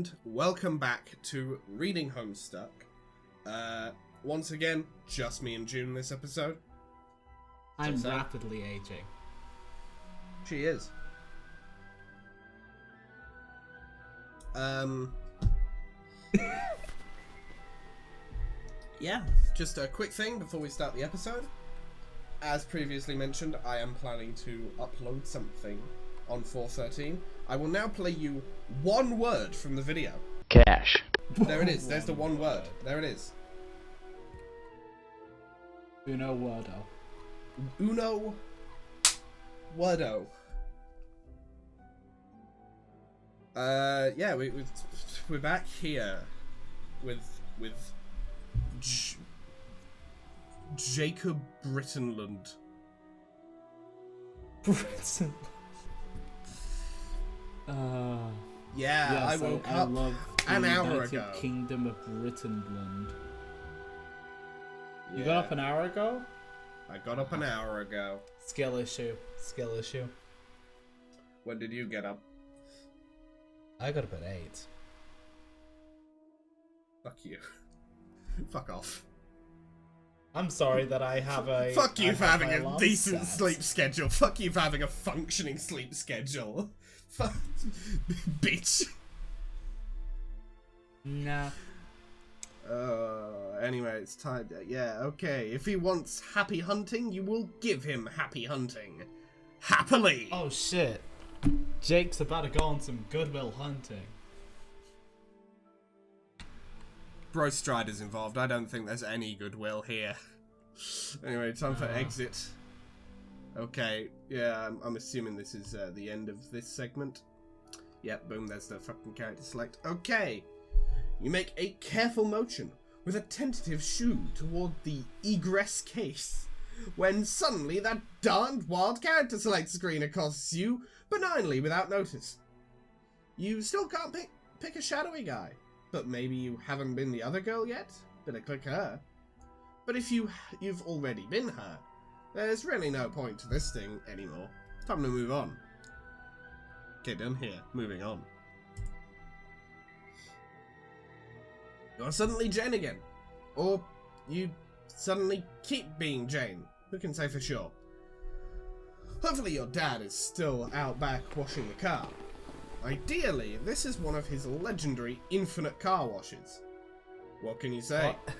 and welcome back to Reading Homestuck. Once again, just me and June this episode. I'm rapidly aging. She is. Yeah, just a quick thing before we start the episode. As previously mentioned, I am planning to upload something on 4/13. I will now play you one word from the video. Cash. There it is. There's the one word. There it is. Uno wordo. Uno wordo. Yeah, we're back here with Jacob Brittonland. Britain. Yeah, yes, I woke I up love an the hour United ago. Kingdom of Brittonland. You Yeah. got up an hour ago? I got up an hour ago. Skill issue. Skill issue. When did you get up? I got up at 8. Fuck you. Fuck off. I'm sorry that I have a... Fuck you I for have having my a alarm decent set. sleep schedule. Fuck you for having a functioning sleep schedule. Fuck. Bitch. Nah. Anyway, it's time. Yeah, okay. If he wants happy hunting, you will give him happy hunting. Happily! Oh shit. Jake's about to go on some goodwill hunting. Bro Strider's involved. I don't think there's any goodwill here. Anyway, time for exit. Okay, yeah, I'm assuming this is the end of this segment. Yep, boom, there's the fucking character select. Okay! You make a careful motion with a tentative shoo toward the egress case, when suddenly that darned wild character select screen accosts you benignly without notice. You still can't pick a shadowy guy, but maybe you haven't been the other girl yet? Better click her. But if you've already been her, there's really no point to this thing anymore. Time to move on. Okay, done here. Moving on. You're suddenly Jane again. Or you suddenly keep being Jane. Who can say for sure? Hopefully your dad is still out back washing the car. Ideally, this is one of his legendary infinite car washes. What can you say? What?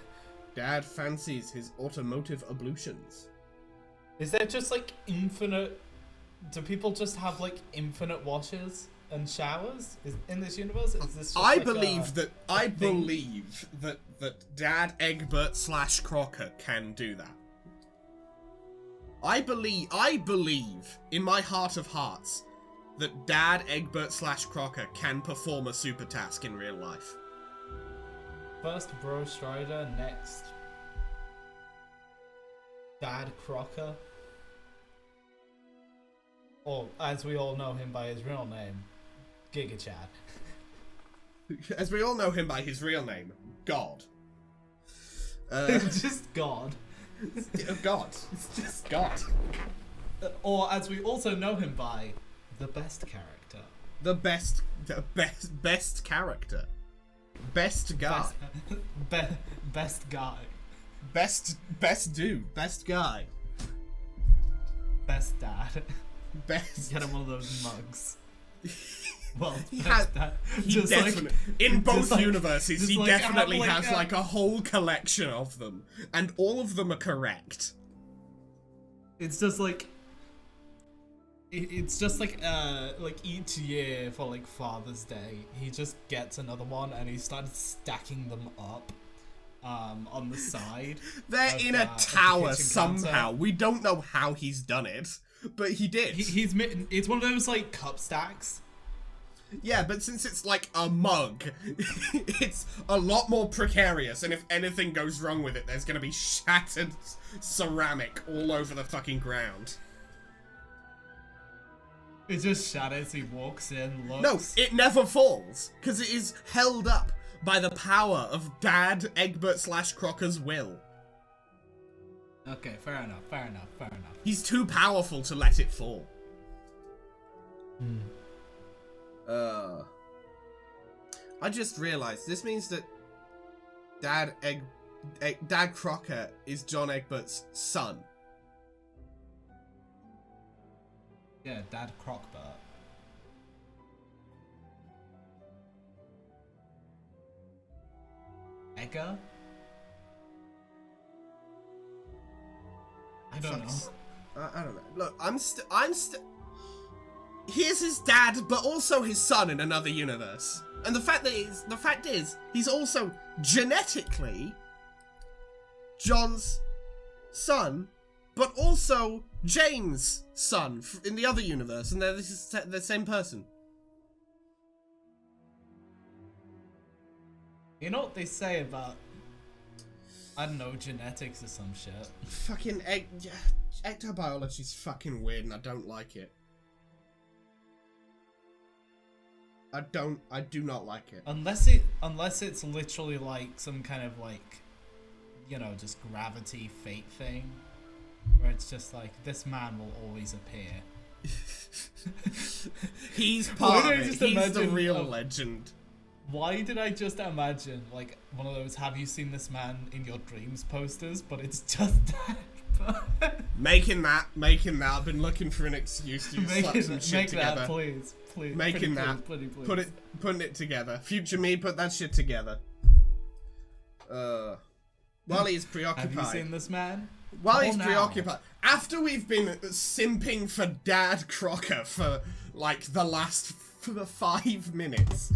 Dad fancies his automotive ablutions. Is there just like infinite... Do people just have like infinite washes and showers in this universe? Is this just I like believe thing? that Dad Egbert / Crocker can do that. I believe in my heart of hearts that Dad Egbert / Crocker can perform a super task in real life. First Bro Strider, next Dad Crocker. Or, as we all know him by his real name, Giga Chad. As we all know him by his real name, God. Just God. God. It's just God. Or, as we also know him by, the best character. The best character. Best guy. Best guy. Best dude. Best guy. Best dad. Best. Get him one of those mugs. Well, He like, in both just like- universes, just he like definitely have, like, has like a whole collection of them, and all of them are correct. it's just like each year for like Father's Day, he just gets another one and he started stacking them up on the side. They're of, in a of the tower kitchen somehow. counter. We don't know how he's done it, but he did. It's one of those like cup stacks. Yeah, but since it's like a mug, it's a lot more precarious, and if anything goes wrong with it, there's gonna be shattered ceramic all over the fucking ground. It just shatters. He walks in, looks. No, it never falls, because it is held up by the power of Dad Egbert / Crocker's will. Okay, fair enough. He's too powerful to let it fall. I just realised this means that Dad Crocker is John Egbert's son. Yeah, Dad Crockbert. Edgar? I don't know. I don't know. Look, I'm still. Here's his dad, but also his son in another universe. And the fact is, he's also genetically John's son, but also Jane's son in the other universe, and they're the same person. You know what they say about, I don't know, genetics or some shit. Fucking ectobiology's fucking weird, and I don't like it. I do not like it. Unless it's literally like some kind of like, you know, just gravity fate thing, where it's just like, this man will always appear. He's part of it. He's the real legend. Why did I just imagine like one of those "Have you seen this man in your dreams" posters, but it's just that. making that. I've been looking for an excuse to slap some shit together. That, please. Making that. Please. Putting it together. Future me, put that shit together. While he's preoccupied. Have you seen this man? While he's preoccupied. After we've been simping for Dad Crocker for like the last 5 minutes.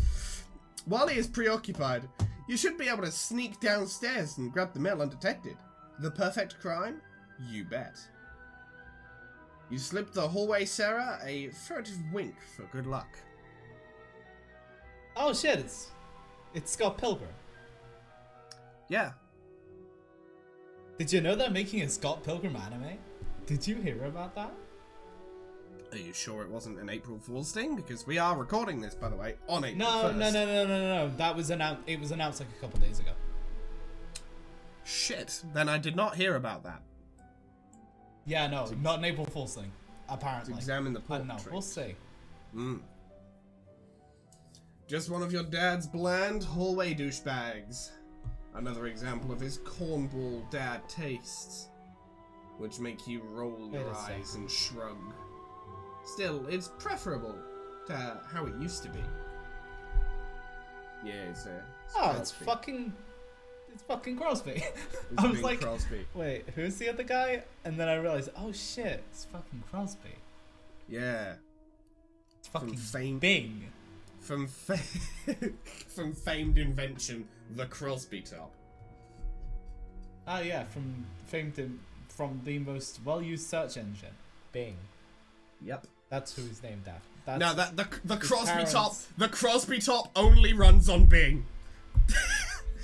While he is preoccupied, you should be able to sneak downstairs and grab the mail undetected. The perfect crime? You bet. You slip the hallway Sarah a furtive wink for good luck. Oh shit, it's Scott Pilgrim. Yeah. Did you know they're making a Scott Pilgrim anime? Did you hear about that? Are you sure it wasn't an April Fool's thing? Because we are recording this, by the way, on April 1st. No. That was announced. It was announced like a couple days ago. Shit. Then I did not hear about that. Yeah, no, not an April Fool's thing. Apparently. To examine the portrait. No, we'll see. Just one of your dad's bland hallway douchebags. Another example of his cornball dad tastes, which make you roll your eyes and shrug. Still, it's preferable to how it used to be. Yeah, it's fucking Crosby. I was like, Crosby. Wait, who's the other guy? And then I realized, oh shit, it's fucking Crosby. Yeah. It's fucking Bing. From famed invention, the Crosby top. Ah yeah, from the most well-used search engine, Bing. Yep. That's who he's named after. The Crosby top. The Crosby top only runs on Bing.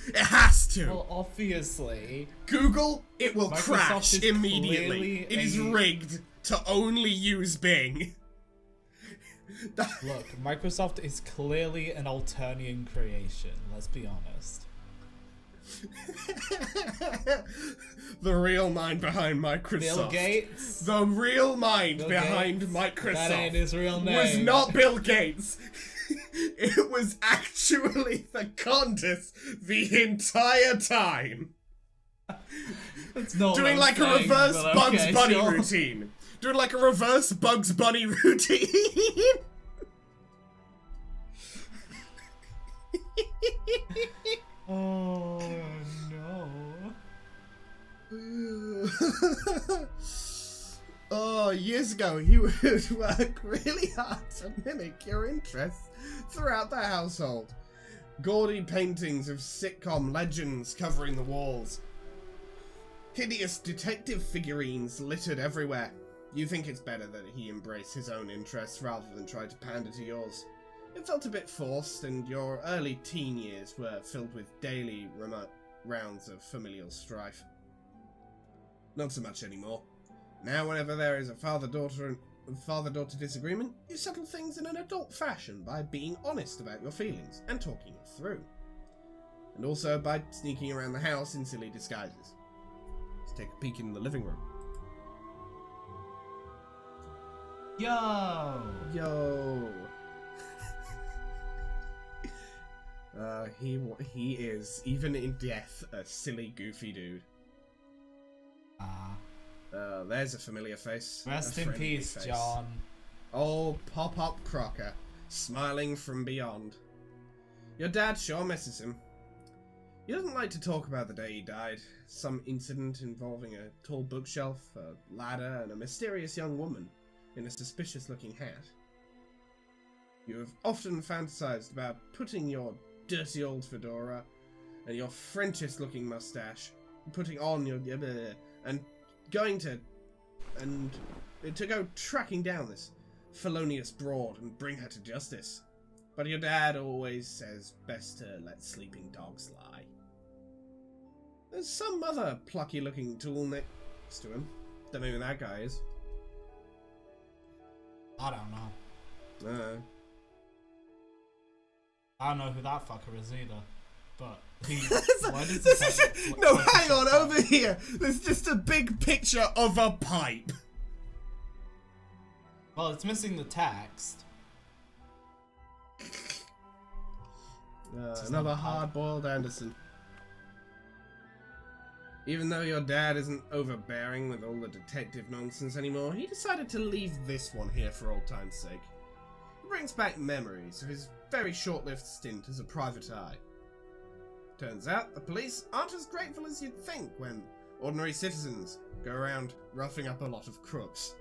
It has to. Well, obviously. Google, it will Microsoft crash immediately. It is rigged to only use Bing. Look, Microsoft is clearly an Alternian creation. Let's be honest. The real mind behind Microsoft. Bill Gates. The real mind Bill behind Gates. Microsoft. That ain't his real name. Was not Bill Gates. It was actually the Condis the entire time. That's not doing like a reverse Bugs Bunny routine. Doing like a reverse Bugs Bunny routine. Oh no. Oh, years ago he would work really hard to mimic your interests throughout the household. Gaudy paintings of sitcom legends covering the walls. Hideous detective figurines littered everywhere. You think it's better that he embrace his own interests rather than try to pander to yours. It felt a bit forced, and your early teen years were filled with daily, remote rounds of familial strife. Not so much anymore. Now, whenever there is a father-daughter disagreement, you settle things in an adult fashion by being honest about your feelings and talking it through. And also by sneaking around the house in silly disguises. Let's take a peek in the living room. Yo! Yo! He is, even in death, a silly, goofy dude. There's a familiar face. Rest in peace, face. John. Old Pop-Up Crocker, smiling from beyond. Your dad sure misses him. He doesn't like to talk about the day he died. Some incident involving a tall bookshelf, a ladder, and a mysterious young woman in a suspicious-looking hat. You have often fantasized about putting your dirty old fedora and your Frenchest-looking mustache, putting on your and going to go tracking down this felonious broad and bring her to justice. But your dad always says best to let sleeping dogs lie. There's some other plucky-looking tool next to him. Don't know who that guy is. I don't know. I don't know who that fucker is either. But no, hang on, over here. There's just a big picture of a pipe. Well, it's missing the text. Another hard-boiled Anderson. Even though your dad isn't overbearing with all the detective nonsense anymore, he decided to leave this one here for old time's sake. It brings back memories of his very short-lived stint as a private eye. Turns out the police aren't as grateful as you'd think when ordinary citizens go around roughing up a lot of crooks.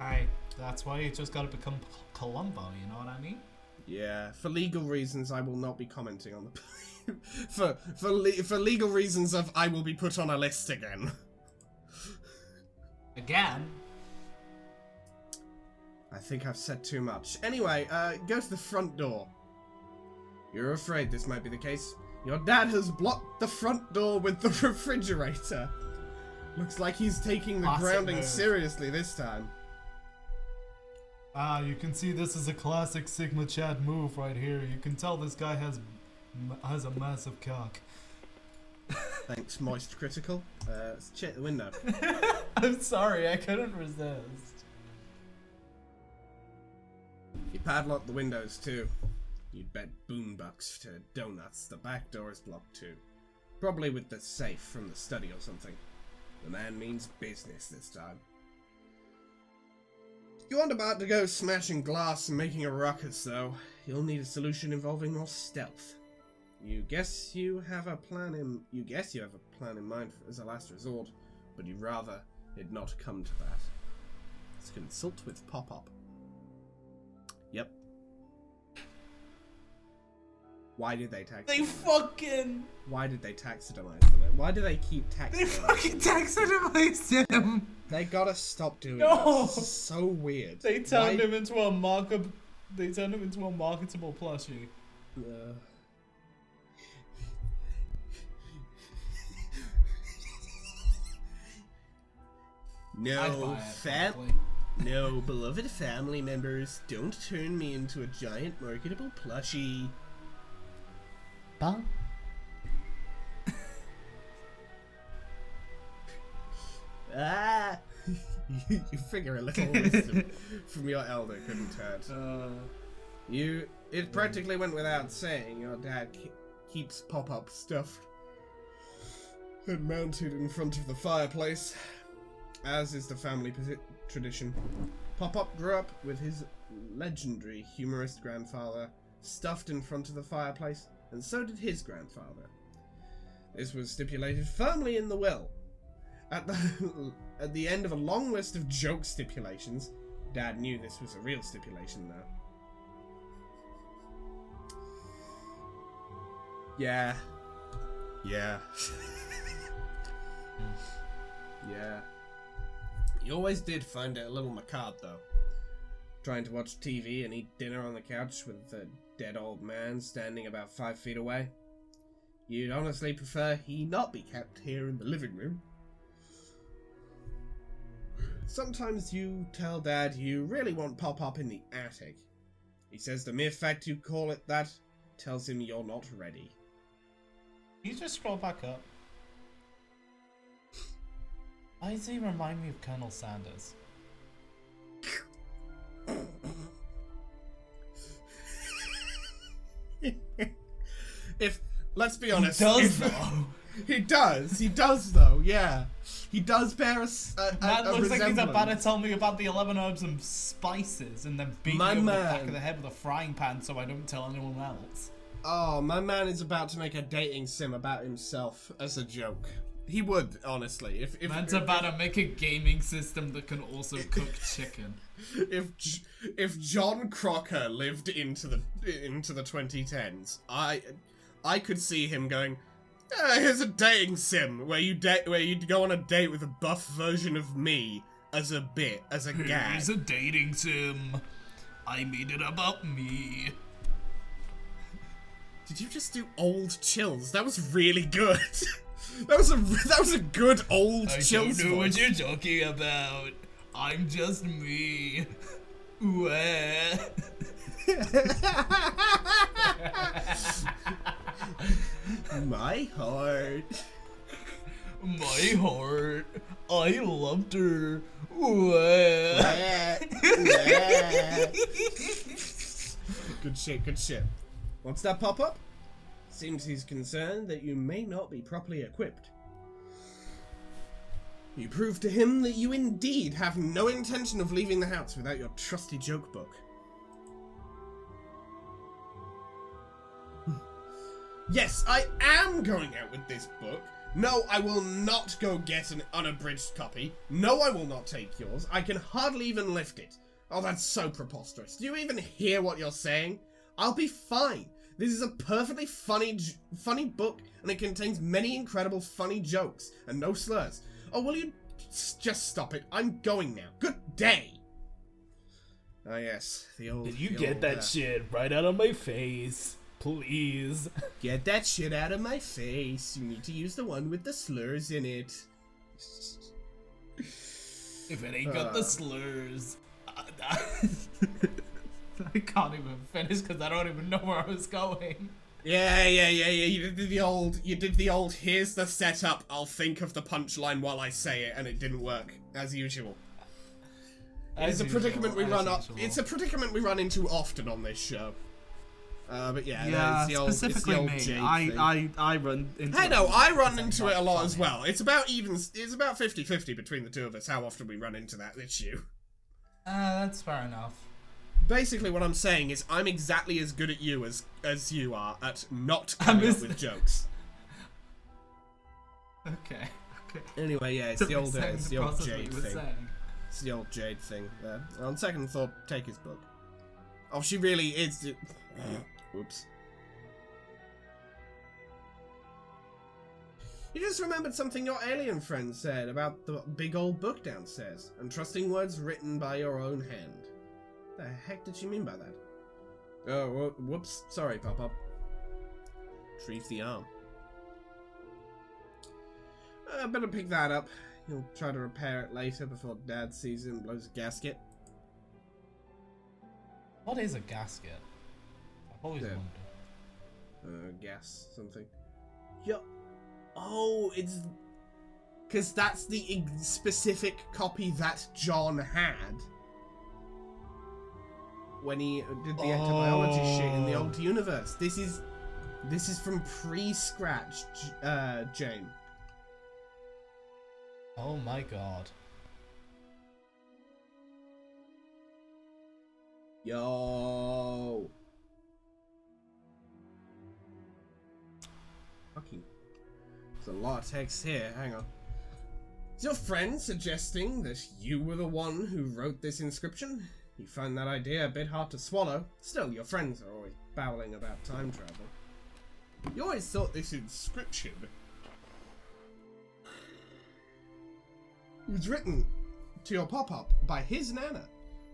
Hey, that's why you just gotta become Columbo, you know what I mean? Yeah, for legal reasons I will not be commenting on the for legal reasons of I will be put on a list again. Again? I think I've said too much. Anyway, go to the front door. You're afraid this might be the case. Your dad has blocked the front door with the refrigerator. Looks like he's taking the grounding seriously this time. You can see this is a classic Sigma Chad move right here. You can tell this guy has a massive cock. Thanks, Moist Critical. Let's check the window. I'm sorry, I couldn't resist. You padlocked the windows too. You'd bet $boombucks to donuts the back door is blocked too. Probably with the safe from the study or something. The man means business this time. You aren't about to go smashing glass and making a ruckus though. You'll need a solution involving more stealth. You guess you have a plan in mind as a last resort, but you'd rather it not come to that. Let's consult with Pop-Up. Yep. Why did they Why did they taxidermize him? Why do they keep taxidermizing? They fucking taxidermized him! They gotta stop doing that. It's so weird. They turned him into a marketable plushie. No, beloved family members, don't turn me into a giant marketable plushie. Bang. You figure a little wisdom from your elder couldn't hurt. It practically went without saying your dad keeps Pop-Up stuffed and mounted in front of the fireplace, as is the family tradition. Pop-Up grew up with his legendary humorist grandfather stuffed in front of the fireplace, and so did his grandfather. This was stipulated firmly in the will. At the end of a long list of joke stipulations, Dad knew this was a real stipulation though. Yeah. Yeah. He always did find it a little macabre though. Trying to watch TV and eat dinner on the couch with a dead old man standing about 5 feet away. You'd honestly prefer he not be kept here in the living room. Sometimes you tell Dad you really want Pop-Up in the attic. He says the mere fact you call it that tells him you're not ready. Can you just scroll back up? Why does he remind me of Colonel Sanders? Let's be honest. He does, though. He does though, yeah. He does bear a That looks like he's about to resemblance. tell me about the 11 herbs and spices and then beat me My over the man. back of the head with a frying pan so I don't tell anyone else. Oh, my man is about to make a dating sim about himself as a joke. He would, honestly. Man's about to make a gaming system that can also cook chicken. If John Crocker lived into the 2010s, I could see him going, here's a dating sim where you go on a date with a buff version of me as a bit, as a gag. Here's a dating sim. I made it about me. Did you just do old chills? That was really good. that was a good old chills I don't know voice. what you're talking about. I'm just me. Wah. My heart. My heart. I loved her. Wah. Good shit, good shit. What's that pop-up? Seems he's concerned that you may not be properly equipped. You prove to him that you indeed have no intention of leaving the house without your trusty joke book. Yes, I am going out with this book. No, I will not go get an unabridged copy. No, I will not take yours. I can hardly even lift it. Oh, that's so preposterous. Do you even hear what you're saying? I'll be fine. This is a perfectly funny book, and it contains many incredible funny jokes, and no slurs. Oh, will you just stop it? I'm going now. Good day. Ah, yes, the old... Did you get that shit right out of my face? Please. Get that shit out of my face. You need to use the one with the slurs in it. If it ain't got the slurs. I can't even finish because I don't even know where I was going. Yeah. You did the old, here's the setup, I'll think of the punchline while I say it, and it didn't work, as usual. It's a predicament we run up. It's a predicament we run into often on this show. But yeah, it's the old, specifically it's the old me. Jade thing. I run into I it. know, I run into it a lot as well. It's about 50-50 between the two of us, how often we run into that issue. That's fair enough. Basically, what I'm saying is I'm exactly as good at you as you are at not coming up with jokes. Okay. Anyway, yeah, it's the old Jade thing. It's the old Jade thing there. On second thought, take his book. Oh, she really is. Oops. You just remembered something your alien friend said about the big old book downstairs, and trusting words written by your own hand. The heck did she mean by that? Oh, whoops. Sorry, Pop-Up. Retrieve the arm. Better pick that up. He'll try to repair it later before Dad sees it and blows a gasket. What is a gasket? I've always Yeah. wondered. Gas something. Yo. Oh, it's... Because that's the specific copy that John had when he did the ectobiology shit in the old universe. This is from pre-scratch, Jane. Oh my god. Yo. Fucking. There's a lot of text here. Hang on. Is your friend suggesting that you were the one who wrote this inscription? You find that idea a bit hard to swallow. Still, your friends are always babbling about time travel. You always thought this inscription was written to your pop-up by his nana,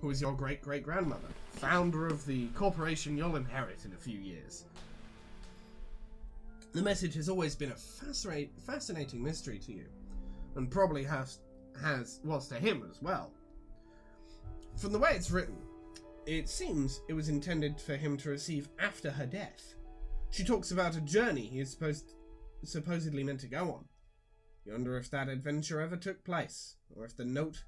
who is your great-great-grandmother, founder of the corporation you'll inherit in a few years. The message has always been a fascinating mystery to you, and probably was to him as well. From the way it's written, it seems it was intended for him to receive after her death. She talks about a journey he is supposedly meant to go on. You wonder if that adventure ever took place, or if the note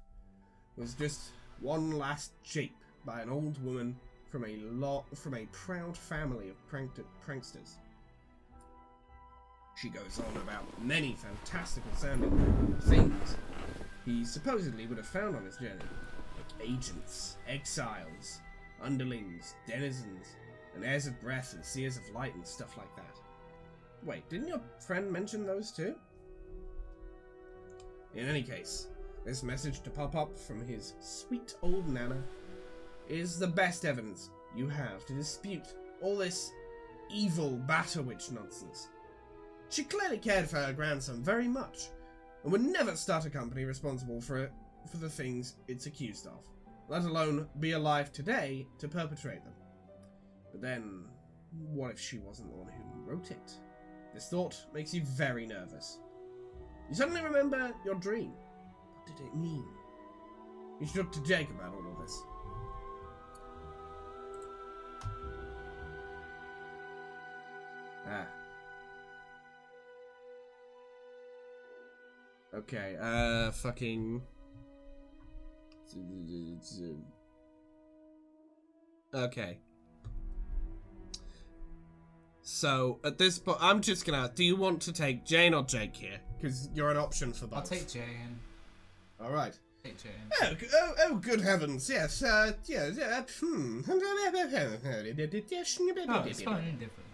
was just one last jape by an old woman from a proud family of pranksters. She goes on about many fantastical sounding things he supposedly would have found on his journey, like agents, exiles, underlings, denizens, and heirs of breath and seers of light and stuff like that. Wait, didn't your friend mention those too? In any case, this message to pop up from his sweet old nana is the best evidence you have to dispute all this evil Batter Witch nonsense. She clearly cared for her grandson very much, and would never start a company responsible for the things it's accused of, let alone be alive today to perpetrate them. But then, what if she wasn't the one who wrote it? This thought makes you very nervous. You suddenly remember your dream. What did it mean? You should talk to Jake about all of this. Ah. Okay, fucking... Okay. So, at this point, I'm just gonna... Do you want to take Jane or Jake here? Because you're an option for both. I'll take Jane. Alright. Take Jane. Oh, good heavens, yes, Oh, it's fine, different.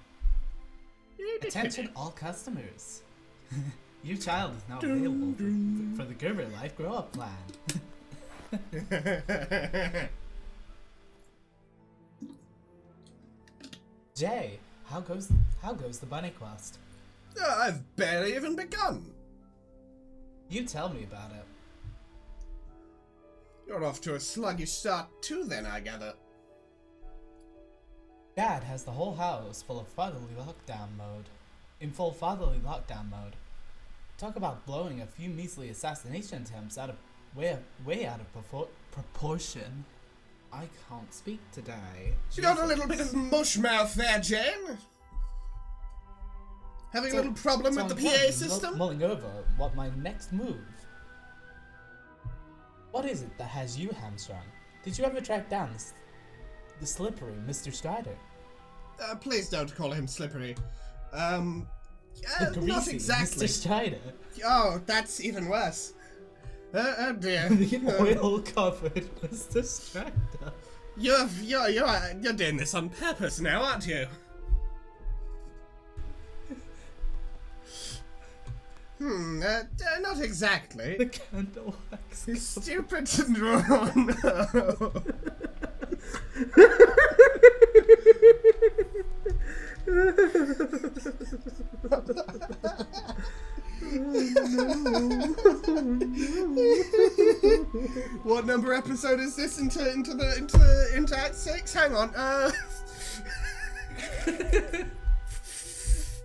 Attention all customers. Your child is now available for the Gerber Life Grow Up plan. Jay, how goes the bunny quest? I've barely even begun. You tell me about it. You're off to a sluggish start too then, I gather. Dad has the whole house full of fatherly lockdown mode. In full fatherly lockdown mode. Talk about blowing a few measly assassination attempts way out of proportion. I can't speak today. You got a little bit of mush mouth there, Jane. Having a little problem with the PA system? Mulling over what my next move. What is it that has you hamstrung? Did you ever track down the slippery Mr. Strider? Please don't call him slippery. The greasy not exactly. Mr. Strider. Oh, that's even worse. Oh dear. The oil-covered Mr. Strider. You're doing this on purpose now, aren't you? Not exactly. The candle wax. Stupid to draw. What number episode is this into Act 6? Hang on.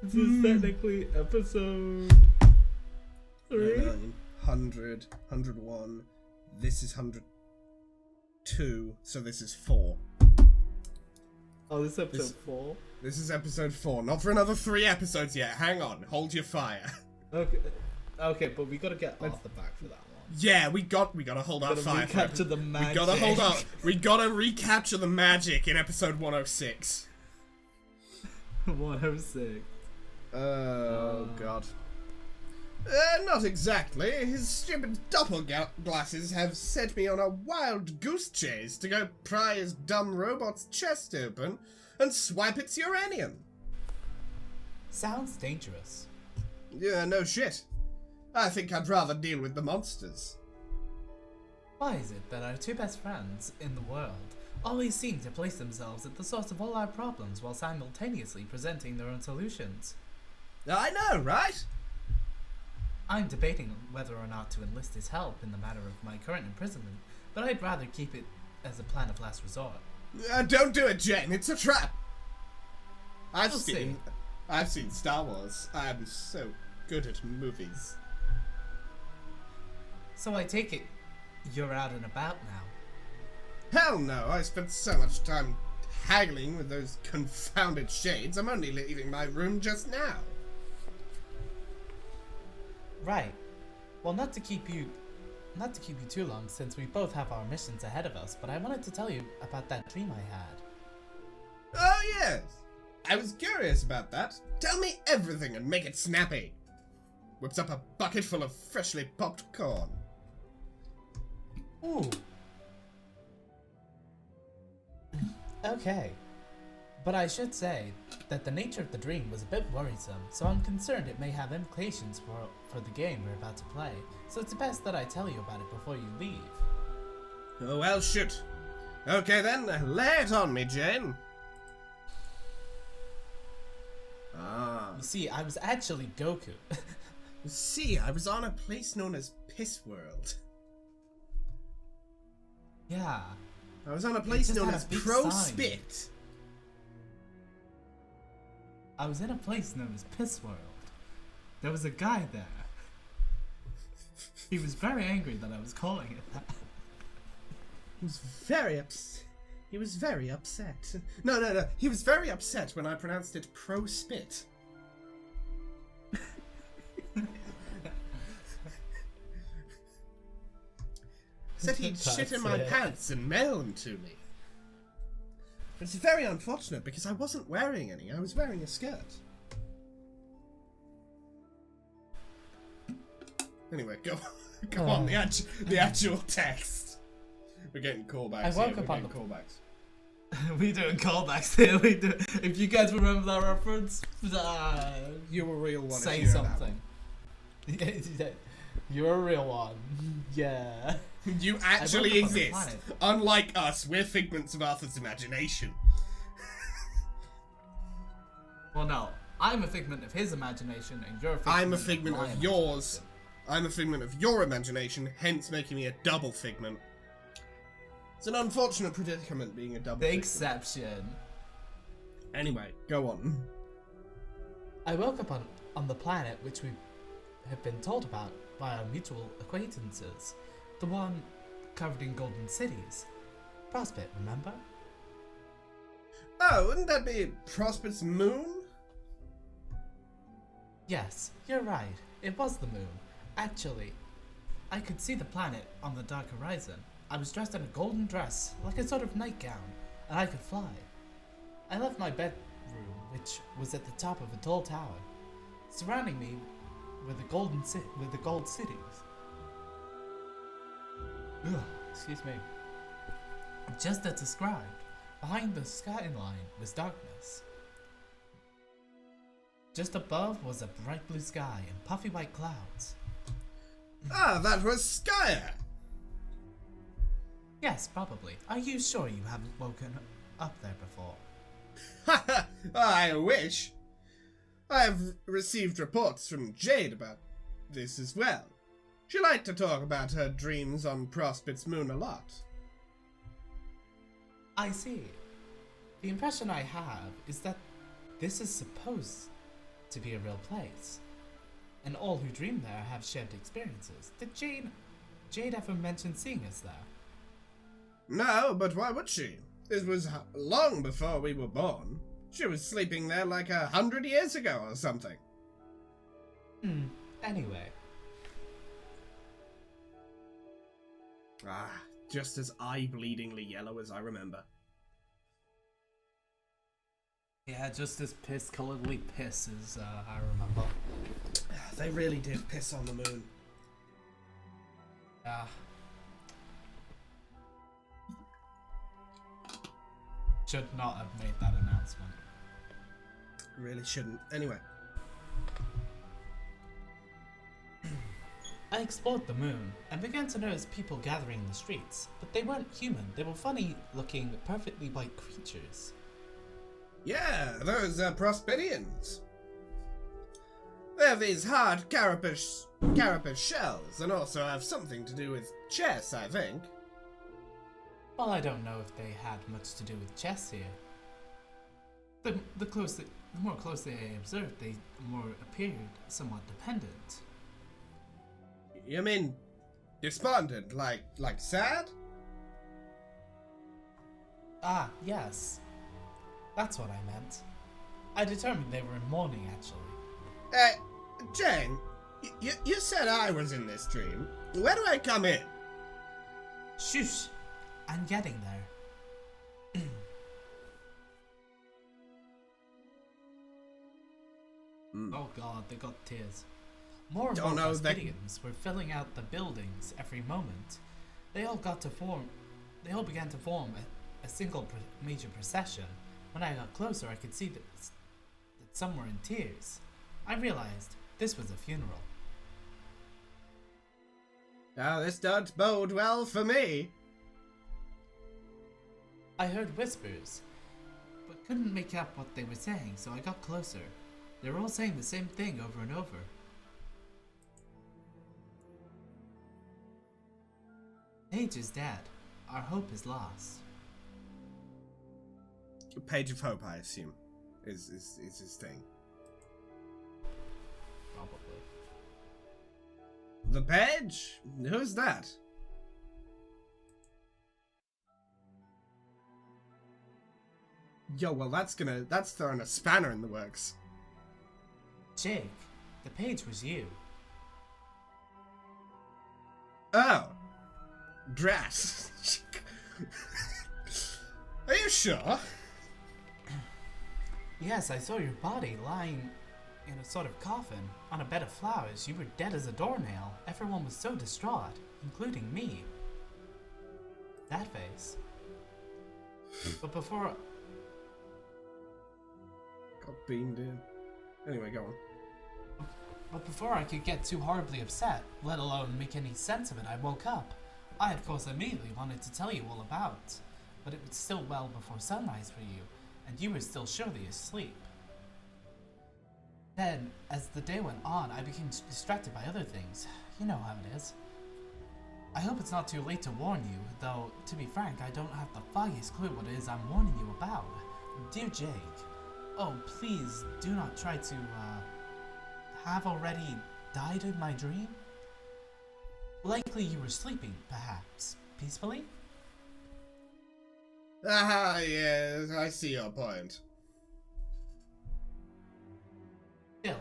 This is technically episode 3. 100, 101. This is 102. So this is 4. Oh, this is episode 4? This is episode 4. Not for another 3 episodes yet. Hang on. Hold your fire. Okay, but we gotta get off the back for that one. Yeah, we gotta hold our fire. Recapture the magic. We gotta hold up. We gotta recapture the magic in episode 106. 106. Oh, God. Not exactly. His stupid doppelglasses have set me on a wild goose chase to go pry his dumb robot's chest open and swipe its uranium. Sounds dangerous. Yeah, no shit. I think I'd rather deal with the monsters. Why is it that our two best friends in the world always seem to place themselves at the source of all our problems while simultaneously presenting their own solutions? I know, right? I'm debating whether or not to enlist his help in the matter of my current imprisonment, but I'd rather keep it as a plan of last resort. Don't do it, Jane. It's a trap. I've We'll seen Star Wars. I'm so good at movies. So I take it you're out and about now. Hell no, I spent so much time haggling with those confounded shades. I'm only leaving my room just now. Right. Well, not to keep you too long, since we both have our missions ahead of us, but I wanted to tell you about that dream I had. Oh, yes. I was curious about that. Tell me everything and make it snappy. Whips up a bucket full of freshly popped corn. Ooh. Okay. But I should say that the nature of the dream was a bit worrisome, so I'm concerned it may have implications for the game we're about to play. So it's best that I tell you about it before you leave. Oh, well, shoot. Okay then, lay it on me, Jane. Ah. You see, I was actually Goku. See, I was on a place known as Piss World. Yeah. I was on a place just known had a as big Pro sign. Spit. I was in a place known as Piss World. There was a guy there. He was very angry that I was calling it that. He was very upset. He was very upset. No. He was very upset when I pronounced it Pro Spit. Said he'd shit in my pants and mail them to me. It's very unfortunate because I wasn't wearing any. I was wearing a skirt. Anyway, go on. The actual text. We're getting callbacks. I woke here. up We're on getting callbacks. We doing callbacks here. We do. If you guys remember that reference, You were real one. say something. You're a real one. Yeah. You actually exist. Unlike us, we're figments of Arthur's imagination. Well, no. I'm a figment of his imagination, and you're a figment I'm a figment my of yours. I'm a figment of your imagination, hence making me a double figment. It's an unfortunate predicament being a double The figment. exception. Anyway, go on. I woke up on the planet which we have been told about by our mutual acquaintances. The one covered in golden cities. Prospect, remember? Oh, wouldn't that be Prospect's moon? Yes, you're right. It was the moon. Actually, I could see the planet on the dark horizon. I was dressed in a golden dress, like a sort of nightgown, and I could fly. I left my bedroom, which was at the top of a tall tower. Surrounding me were the gold cities. Ugh, excuse me. Just as described, behind the skyline was darkness. Just above was a bright blue sky and puffy white clouds. Ah, that was Skya. Yes, probably. Are you sure you haven't woken up there before? Haha, I wish. I have received reports from Jade about this as well. She liked to talk about her dreams on Prospect's moon a lot. I see. The impression I have is that this is supposed to be a real place, and all who dream there have shared experiences. Did Jade ever mention seeing us there? No, but why would she? It was long before we were born. She was sleeping there like 100 years ago or something. Anyway. Ah, just as eye-bleedingly yellow as I remember. Yeah, just as piss-coloredly piss as I remember. They really did piss on the moon. Yeah. Should not have made that announcement. Really shouldn't. Anyway. I explored the moon and began to notice people gathering in the streets, but they weren't human. They were funny-looking, perfectly white creatures. Yeah, those are Prosperians. They have these hard carapace shells, and also have something to do with chess, I think. Well, I don't know if they had much to do with chess here. The more closely I observed, they more appeared somewhat dependent. You mean despondent, like sad? Ah, yes. That's what I meant. I determined they were in mourning, actually. Jane, you said I was in this dream. Where do I come in? Shush! I'm getting there. Oh god, they got tears. More and Oh, more no, Presbyterians were filling out the buildings every moment. They all began to form a single major procession. When I got closer, I could see that some were in tears. I realized this was a funeral. Now this don't bode well for me. I heard whispers, but couldn't make out what they were saying, so I got closer. They were all saying the same thing over and over. Paige is dead. Our hope is lost. Page of Hope, I assume, is his thing. Probably. The Page? Who's that? Yo, well that's throwing a spanner in the works. Jake, the page was you. Oh. Drat. Are you sure? Yes, I saw your body lying in a sort of coffin on a bed of flowers. You were dead as a doornail. Everyone was so distraught, including me. That face. But before... Got beamed in. Anyway, go on. But before I could get too horribly upset, let alone make any sense of it, I woke up. I, of course, immediately wanted to tell you all about, but it was still well before sunrise for you, and you were still surely asleep. Then, as the day went on, I became distracted by other things. You know how it is. I hope it's not too late to warn you, though, to be frank, I don't have the foggiest clue what it is I'm warning you about. Dear Jake, oh, please do not try to, have already died in my dream? Likely you were sleeping, perhaps, peacefully? Ah, yes, I see your point. Still,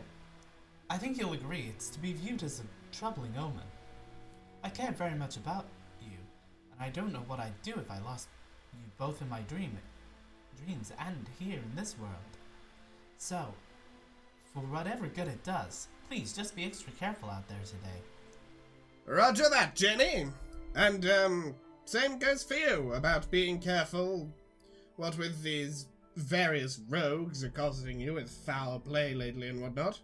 I think you'll agree it's to be viewed as a troubling omen. I care very much about you, and I don't know what I'd do if I lost you both in my dreams and here in this world. So, for whatever good it does, please just be extra careful out there today. Roger that, Jenny. And, same goes for you about being careful. What with these various rogues accosting you with foul play lately and whatnot.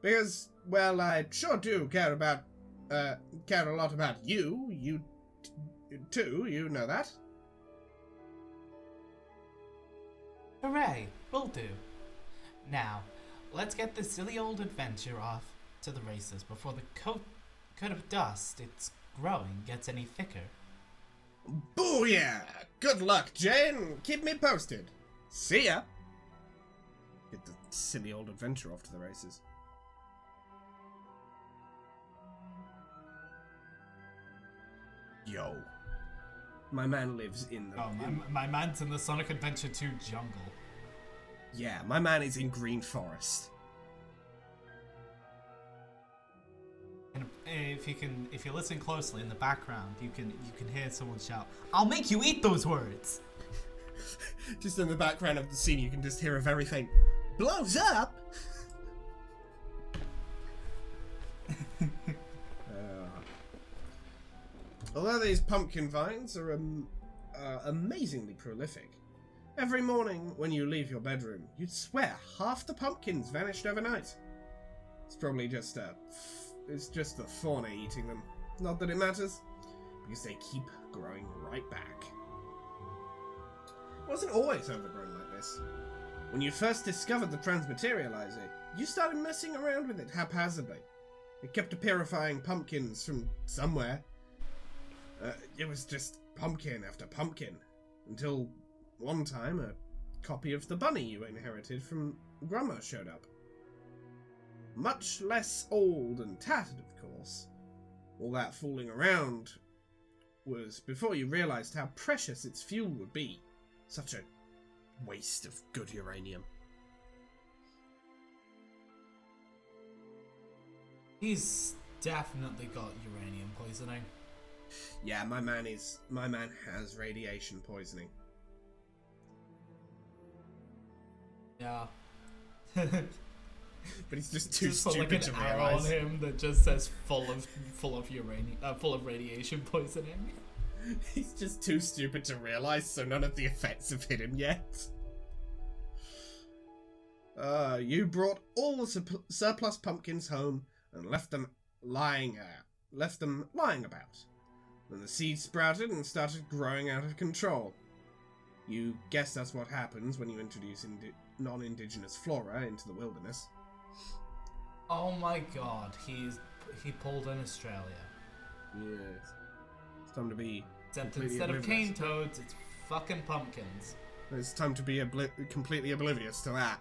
Because, well, I sure do care a lot about you. You too, you know that. Hooray, will do. Now, let's get this silly old adventure off to the races before the coat of dust it's growing gets any thicker. Booyah! Good luck, Jane. Keep me posted. See ya. Get the silly old adventure off to the races. Yo. My man lives in the... Oh, my man's in the Sonic Adventure 2 jungle. Yeah, my man is in Green Forest. And if you listen closely in the background, you can hear someone shout, "I'll make you eat those words!" Just in the background of the scene, you can just hear a very faint "blows up." Although these pumpkin vines are amazingly prolific, every morning when you leave your bedroom, you'd swear half the pumpkins vanished overnight. It's probably just the fauna eating them. Not that it matters, because they keep growing right back. It wasn't always overgrown like this. When you first discovered the transmaterializer, you started messing around with it haphazardly. It kept purifying pumpkins from somewhere. It was just pumpkin after pumpkin, until one time a copy of the bunny you inherited from Grandma showed up. Much less old and tattered, of course. All that fooling around was before you realized how precious its fuel would be. Such a waste of good uranium. He's definitely got uranium poisoning. Yeah, my man has radiation poisoning. But he's just too just put, stupid like, to an arrow on realize. him that just says full of radiation poisoning. He's just too stupid to realize, so none of the effects have hit him yet. You brought all the surplus pumpkins home and left them lying about. Then the seeds sprouted and started growing out of control. You guess that's what happens when you introduce non-indigenous flora into the wilderness. Oh my god, he pulled in Australia. Yes. It's time to be Except completely instead of oblivious. cane toads, it's fucking pumpkins. It's time to be completely oblivious to that.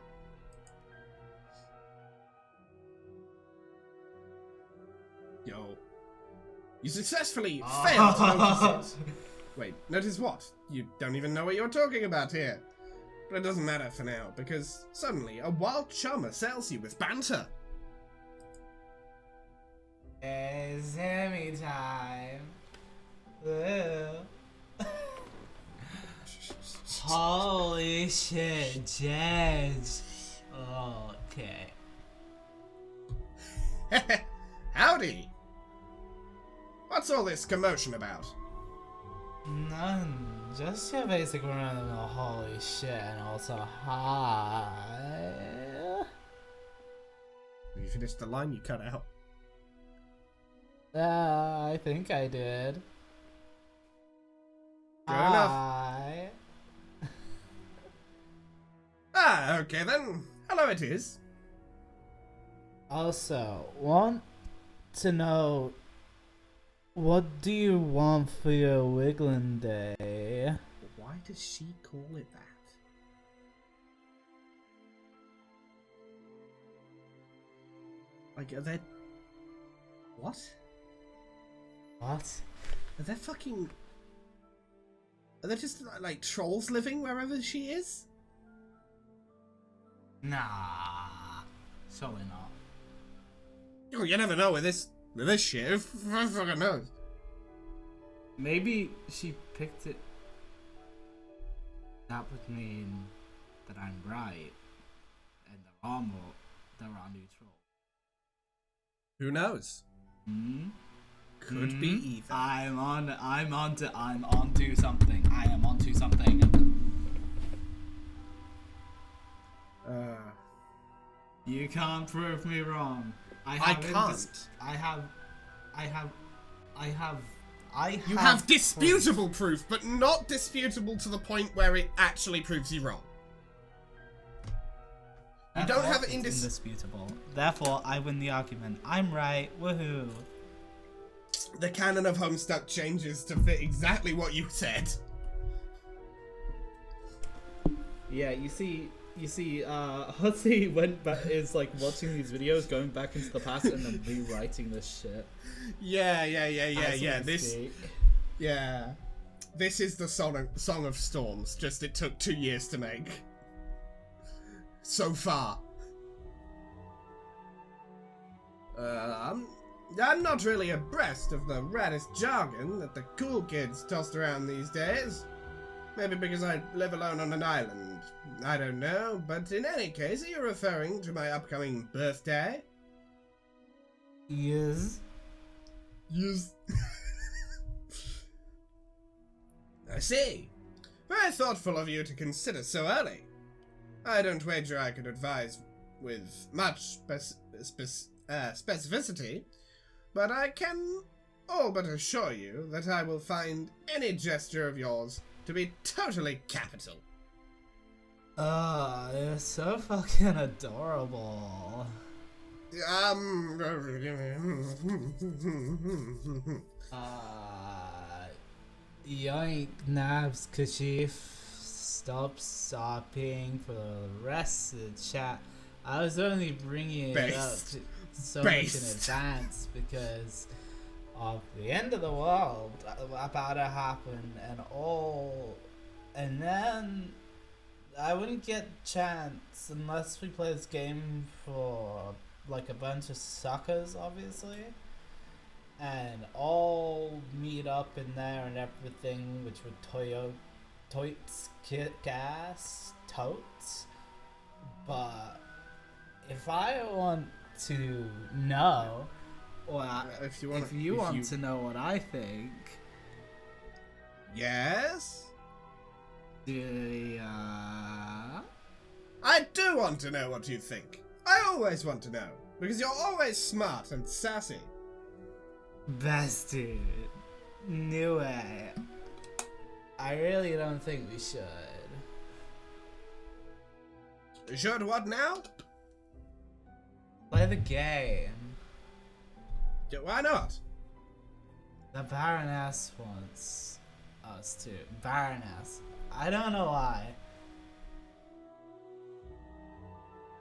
Yo. You successfully failed to notice it. Wait, notice what? You don't even know what you're talking about here. But it doesn't matter for now, because suddenly a wild chum assails you with banter. It's Emmy time. Holy shit, Jez. Okay. Howdy! What's all this commotion about? None. Just your basic run of the holy shit and also hi. Have you finished the line you cut out? I think I did. Good enough. Hi. Ah, okay then. Hello it is. Also, want to know, what do you want for your Wiggling Day? Why does she call it that? Like, are there... What? What? Are there fucking... Are there just, like, trolls living wherever she is? Nah. Surely not. Oh, you never know with this shit. Who fucking knows? Maybe she picked it. That would mean that I'm right, and there are neutral. Who knows? Hmm? Could be either. I'm onto something. I am onto something. You can't prove me wrong. I can't. You have disputable proof, but not disputable to the point where it actually proves you wrong. You don't have indisputable. Therefore, I win the argument. I'm right. Woohoo! The canon of Homestuck changes to fit exactly what you said. Yeah, you see, Hutzi is like watching these videos, going back into the past, and then rewriting this shit. Yeah. This is the Song of Storms. Just it took 2 years to make. So far. I'm not really abreast of the raddest jargon that the cool kids tossed around these days. Maybe because I live alone on an island. I don't know, but in any case, are you referring to my upcoming birthday? Yes. Yes. I see. Very thoughtful of you to consider so early. I don't wager I could advise with much specificity, but I can all but assure you that I will find any gesture of yours to be totally capital. You're so fucking adorable. Yoink, Nabs, Kashif, stop sopping for the rest of the chat. I was only bringing it up so much in advance because of the end of the world about to happen and then I wouldn't get chance unless we play this game for like a bunch of suckers, obviously, and all meet up in there and everything, which would totes, kick ass, totes, but If I want to know, or if you want to know what I think, yes? I do want to know what you think. I always want to know, because you're always smart and sassy. Bestie, knew it. I really don't think we should. Should what now? Play the game. Yeah, why not? The Baroness wants us to. Baroness. I don't know why.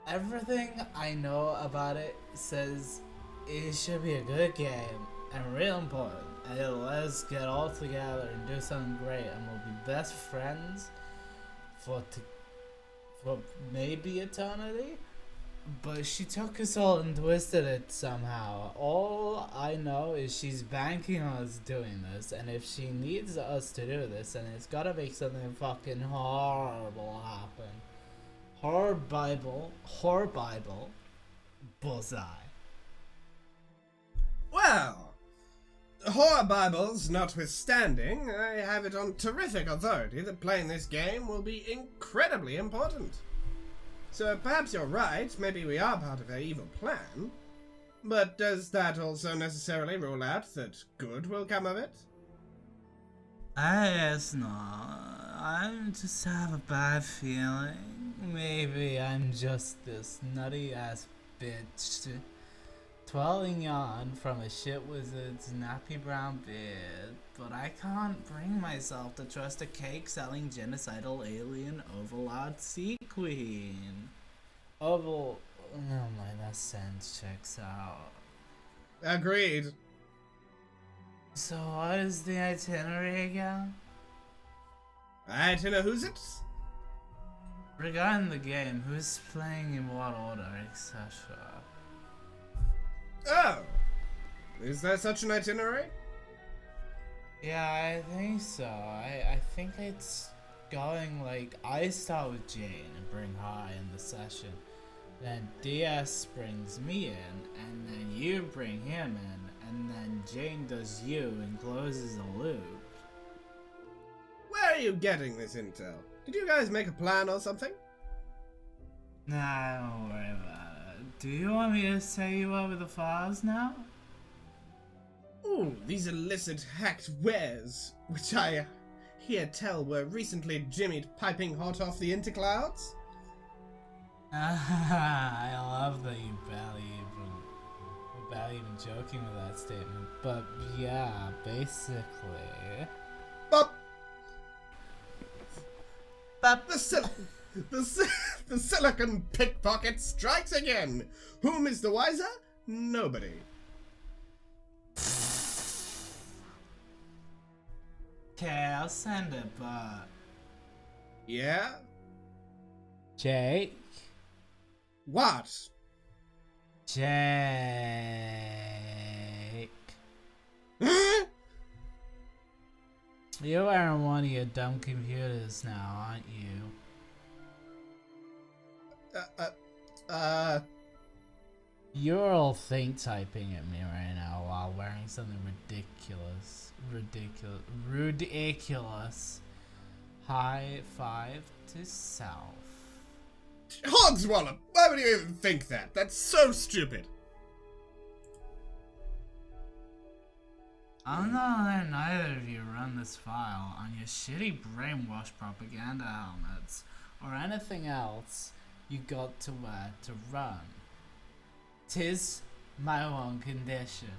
Everything I know about it says it should be a good game and real important. And it'll let us get all together and do something great, and we'll be best friends for maybe eternity. But she took us all and twisted it somehow. All I know is she's banking on us doing this, and if she needs us to do this, then it's gotta make something fucking horrible happen. Horror Bible, bullseye. Well, horror Bibles notwithstanding, I have it on terrific authority that playing this game will be incredibly important. So perhaps you're right, maybe we are part of her evil plan. But does that also necessarily rule out that good will come of it? I guess not. I just have a bad feeling. Maybe I'm just this nutty ass bitch twirling on from a shit wizard's nappy brown beard, but I can't bring myself to trust a cake-selling genocidal alien overlord sea queen. Oh my, that sense checks out. Agreed. So what is the itinerary again? Who's it? Regarding the game, who's playing in what order, etc. Oh! Is there such an itinerary? Yeah, I think so. I think it's going like, I start with Jane and bring her in the session. Then DS brings me in, and then you bring him in, and then Jane does you and closes the loop. Where are you getting this intel? Did you guys make a plan or something? Nah, don't worry about it. Do you want me to set you up with the files now? Ooh, these illicit hacked wares, which I hear tell were recently jimmied piping hot off the interclouds? I love that you barely even joking with that statement, but yeah, basically. But But the silicon pickpocket strikes again. Whom is the wiser? Nobody. Okay, I'll send it, but Yeah? Jake. What? Jake. You're wearing one of your dumb computers now, aren't you? You're all think typing at me right now while wearing something ridiculous. High five to self. Hogswallop! Why would you even think that? That's so stupid. I'm not letting neither of you run this file on your shitty brainwash propaganda helmets or anything else you got to wear to run. 'Tis my one condition.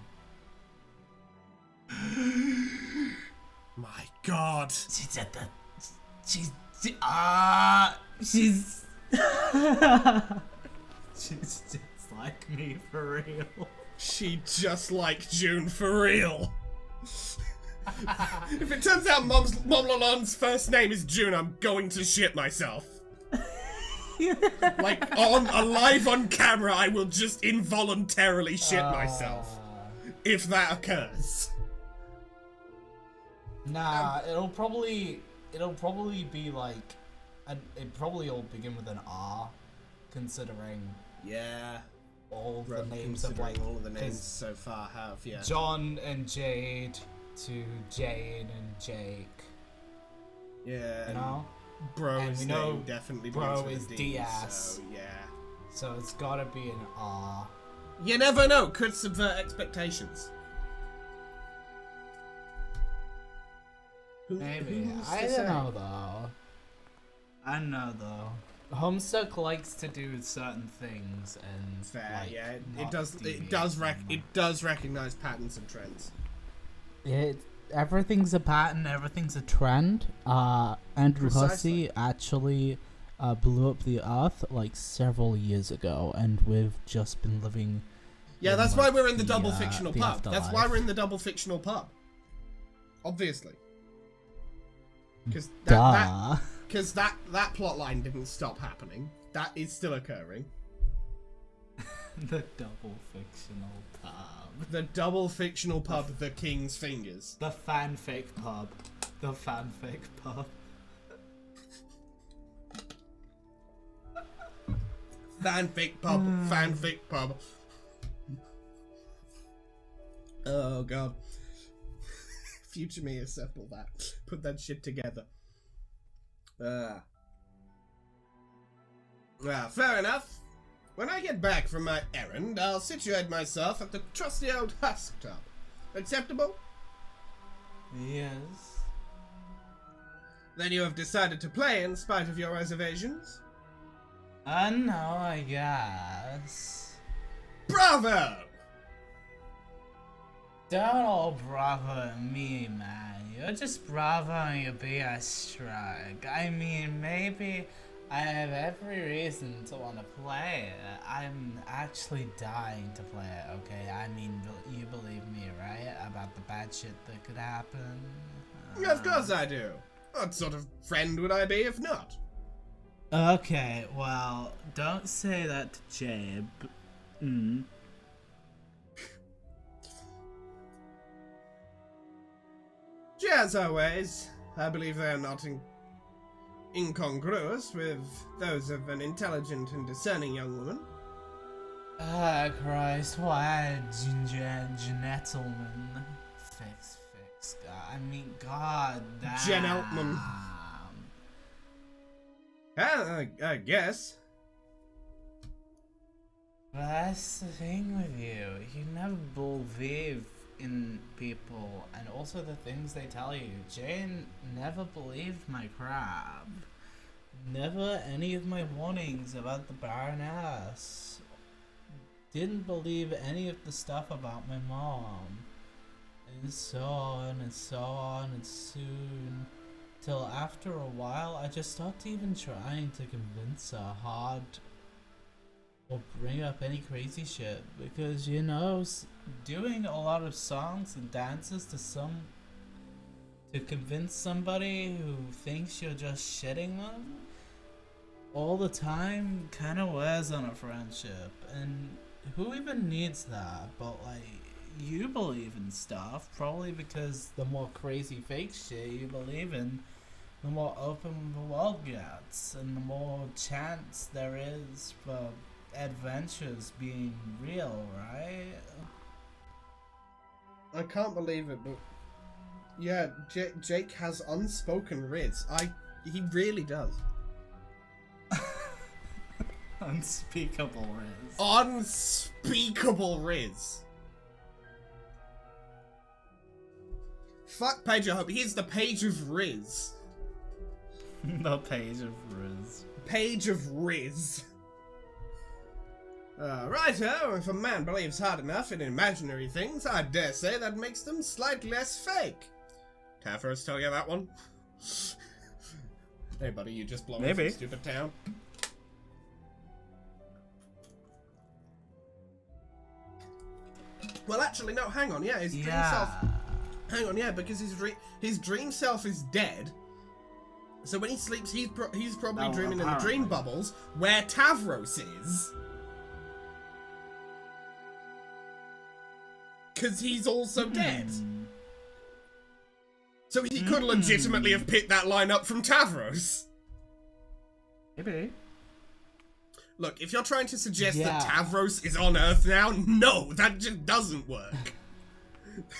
My God. She said that. She's just like me for real. She just like June for real. If it turns out Mom Lalonde's first name is June, I'm going to shit myself. Like, live on camera, I will just involuntarily shit myself. If that occurs. Nah, it'll probably be like, it probably will begin with an R, considering Yeah. All the names of like all of the names so far have, yeah. John and Jade to Jane and Jake. Yeah. You know? Bro's name definitely Bro begins is with a D, Diaz. so yeah. So it's gotta be an R. You never know, could subvert expectations. Maybe. I don't know though. I don't know though. Homestuck likes to do certain things and fair, like, yeah. not It does recognize patterns and trends. Everything's a pattern, everything's a trend. Andrew Hussey actually blew up the earth like several years ago, and we've just been living. Yeah, that's why we're in the double fictional pub. afterlife. That's why we're in the double fictional pub. Obviously. Because that plot line didn't stop happening. That is still occurring. The double fictional pub. The double fictional pub, The King's Fingers. The fanfic pub. The fanfic pub. Fanfic pub. Fanfic pub. Oh god. Future me assemble that. Put that shit together. Well, fair enough. When I get back from my errand, I'll situate myself at the trusty old husk tub. Acceptable? Yes. Then you have decided to play in spite of your reservations? No, I guess. Bravo! Don't all bravo at me, man. You're just bravoing your BS strike. I mean, maybe I have every reason to want to play it. I'm actually dying to play it, okay? I mean, you believe me, right? About the bad shit that could happen? Of course I do. What sort of friend would I be if not? Okay, well, don't say that to Jabe. As always, I believe they are not incongruous with those of an intelligent and discerning young woman. Ah, Christ, why gentleman? Fix, I mean, god damn. Jen Eltman. I guess. But that's the thing with you. You never believe in people and also the things they tell you. Jane never believed my crap. Never any of my warnings about the Baroness. Didn't believe any of the stuff about my mom. And so on and so on, and soon, till after a while, I just stopped even trying to convince her hard or bring up any crazy shit, because, you know, doing a lot of songs and dances to convince somebody who thinks you're just shitting them all the time kind of wears on a friendship. And who even needs that? But like, you believe in stuff probably because the more crazy fake shit you believe in, the more open the world gets and the more chance there is for adventures being real, right? I can't believe it, but yeah, Jake has unspoken Rizz. He really does. Unspeakable Rizz. Unspeakable Rizz. Fuck Page of Hope. He's the Page of Rizz. The Page of Rizz. Page of Rizz. Righto, if a man believes hard enough in imaginary things, I dare say that makes them slightly less fake. Tavros tell you that one? Hey buddy, you just blowing some stupid town? Well, actually, no, hang on, yeah, his dream self... Hang on, yeah, because his dream self is dead. So when he sleeps, he's probably dreaming in the dream bubbles where Tavros is. Because he's also dead. So he could legitimately have picked that line up from Tavros. Maybe. Look, if you're trying to suggest Yeah. that Tavros is on Earth now, no, that just doesn't work.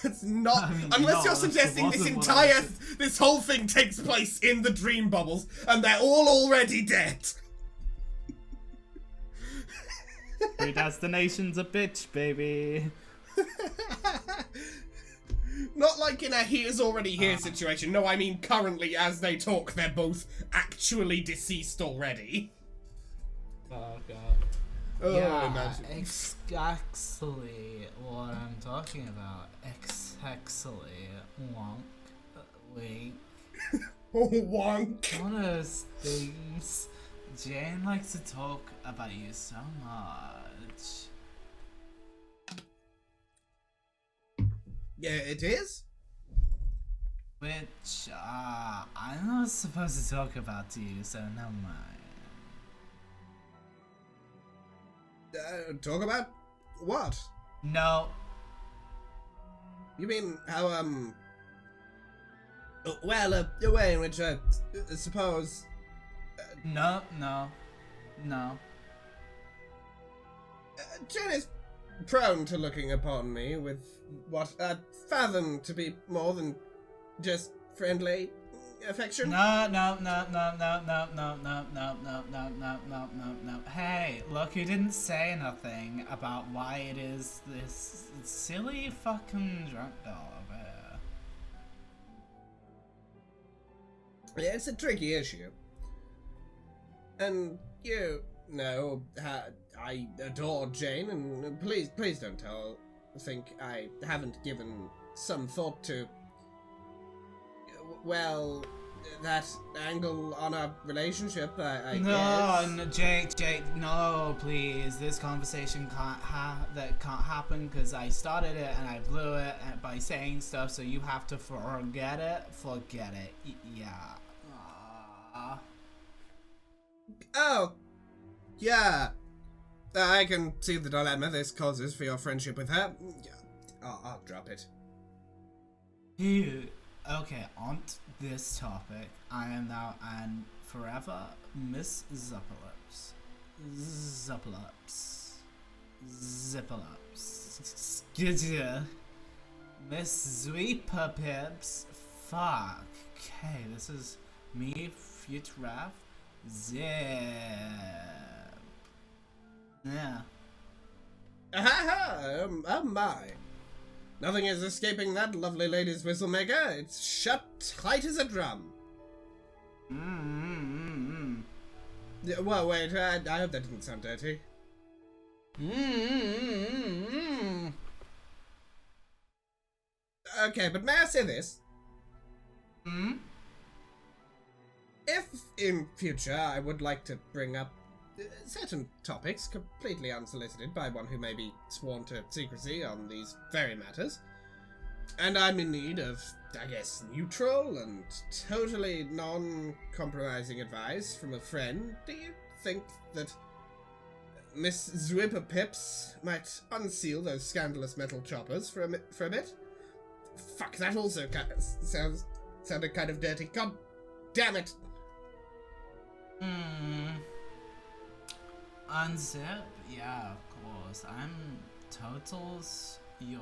That's not... I mean, unless no, you're that suggesting this wasn't what I entire... this whole thing takes place in the dream bubbles, and they're all already dead. Predestination's a bitch, baby. Not like in a he is already here situation. No, I mean currently as they talk, they're both actually deceased already. Oh god. Oh, Yeah, imagine. exactly what I'm talking about. Exactly. Wonk. Wink. Oh, wonk. One of those things. Jane likes to talk about you so much. Yeah, it is? Which, I'm not supposed to talk about to you, so never mind. Talk about what? No. You mean how, well, the way in which I suppose... No. Jen is prone to looking upon me with what I fathom to be more than just friendly affection. No. Hey, look, you didn't say nothing about why it is this silly fucking drunk doll over here. Yeah, it's a tricky issue. And you know, I adore Jane, and please don't think I haven't given some thought to, well, that angle on our relationship, I guess. No, Jake, no, please. This conversation can't happen because I started it and I blew it by saying stuff, so you have to forget it. Yeah. Oh, yeah. I can see the dilemma this causes for your friendship with her. I'll drop it. Phew. Okay, on this topic, I am now and forever Miss Zipperlips. Miss Zweeper Pips. Fuck. Okay, this is me, Futuraf. Zip. Yeah. Aha! Oh my. Nothing is escaping that lovely lady's whistle maker. It's shut tight as a drum. Yeah, well, wait, I hope that didn't sound dirty. Okay, but may I say this? If in future I would like to bring up certain topics completely unsolicited by one who may be sworn to secrecy on these very matters, and I'm in need of, I guess, neutral and totally non-compromising advice from a friend, do you think that Miss Zwipper Pips might unseal those scandalous metal choppers for a bit? Fuck, that also sounded kind of dirty. God damn it! Unzip? Yeah, of course. I'm totals your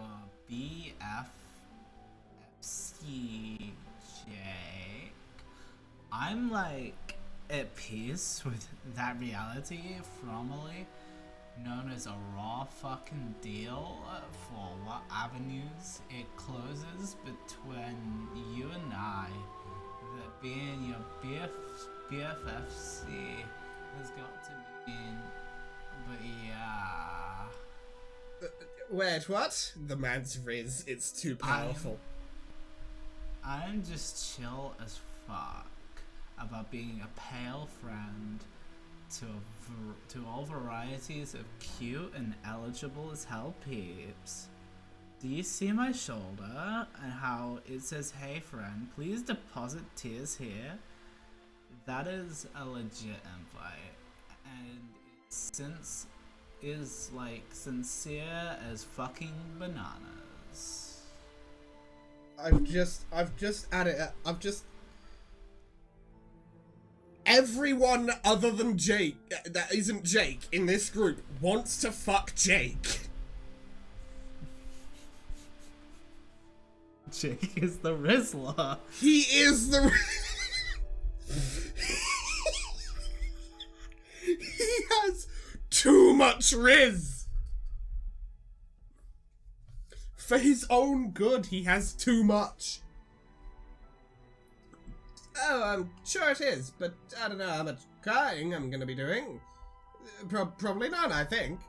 BFFC, Jake. I'm like at peace with that reality, formerly known as a raw fucking deal for what avenues it closes between you and I. That being your BFFC has got to mean, but yeah. Wait, what? The man's Rizz, it's too powerful. I'm just chill as fuck about being a pale friend to all varieties of cute and eligible as hell peeps. Do you see my shoulder and how it says, "Hey friend, please deposit tears here"? That is a legit invite, and since is like sincere as fucking bananas. I've just everyone other than Jake, that isn't Jake, in this group, wants to fuck Jake. Jake is the Rizzler. He is the... He has too much Rizz. For his own good, he has too much. Oh, I'm sure it is, but I don't know how much crying I'm gonna be doing. Probably not, I think.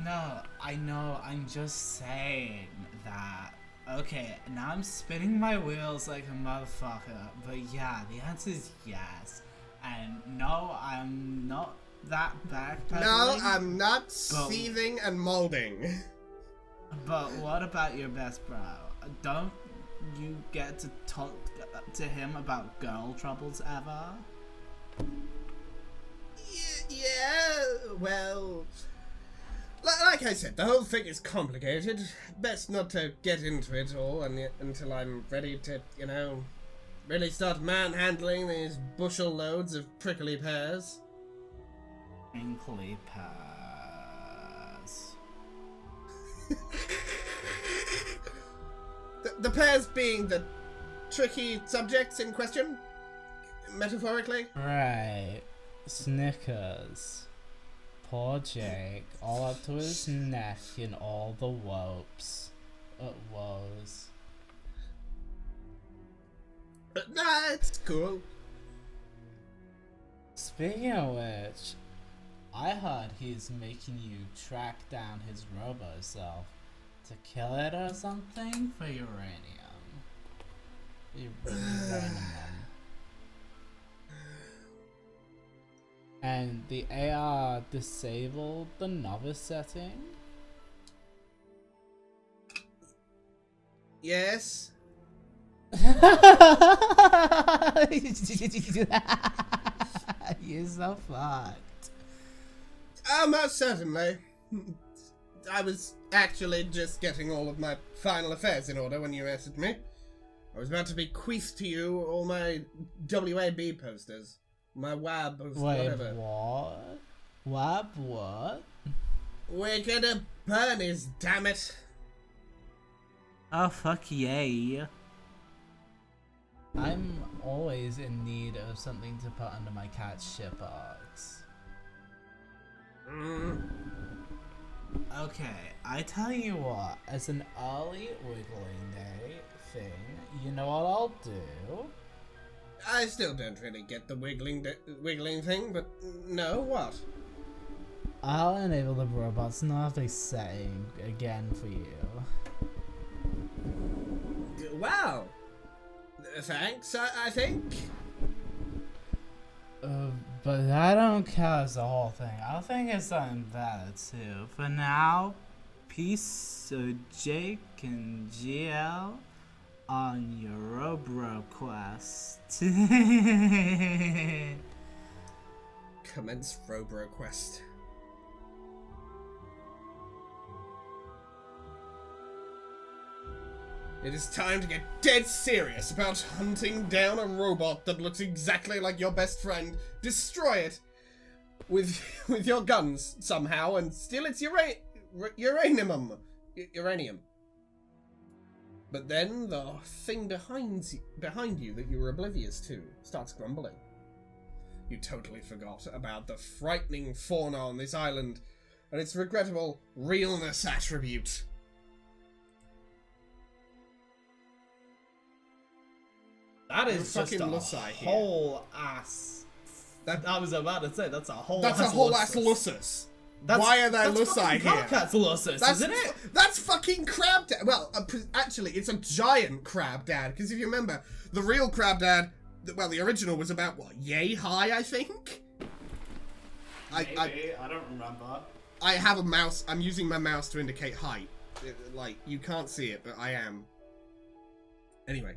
No, I know, I'm just saying that. Okay, now I'm spinning my wheels like a motherfucker, but yeah, the answer is yes. And no, I'm not that backpedaling. No, I'm not seething and molding. But what about your best bro? Don't you get to talk to him about girl troubles ever? Yeah, well... Like I said, the whole thing is complicated. Best not to get into it all until I'm ready to, you know, really start manhandling these bushel loads of prickly pears. Prickly pears. The pears being the tricky subjects in question, metaphorically. Right. Snickers. Poor Jake, all up to his neck in all the woes. Nah, it's cool. Speaking of which, I heard he's making you track down his robo self to kill it or something for uranium. Uranium. And the AR disabled the novice setting? Yes. You're so fucked. Most certainly. I was actually just getting all of my final affairs in order when you messaged me. I was about to bequeath to you all my WAB posters. My WAB posters, whatever. Wait, what? WAB what? We're gonna burn his, damn it. Oh, fuck yay. I'm always in need of something to put under my cat's shit box. Okay, I tell you what. As an early wiggling day thing, you know what I'll do? I still don't really get the wiggling thing, but no, what? I'll enable the robot's novice setting again for you. Wow. Thanks, I think. But that don't count as the whole thing. I think it's something better too. For now, peace, Jake and GL on your Robro quest. Commence Robro quest. It is time to get dead serious about hunting down a robot that looks exactly like your best friend, destroy it with your guns somehow, and steal its uranium. But then the thing behind you that you were oblivious to starts grumbling. You totally forgot about the frightening fauna on this island and its regrettable realness attribute. That is just fucking a Lusai here. whole ass. I was about to say that's a whole. That's ass a whole Lussus. ass Lussus. Why are there Lusai here? That's Lussus, isn't it? That's fucking Crab Dad. Well, actually, it's a giant Crab Dad. Because if you remember, the real Crab Dad, well, the original was about what, yay high, I think. Maybe, I don't remember. I have a mouse. I'm using my mouse to indicate height. Like, you can't see it, but I am. Anyway.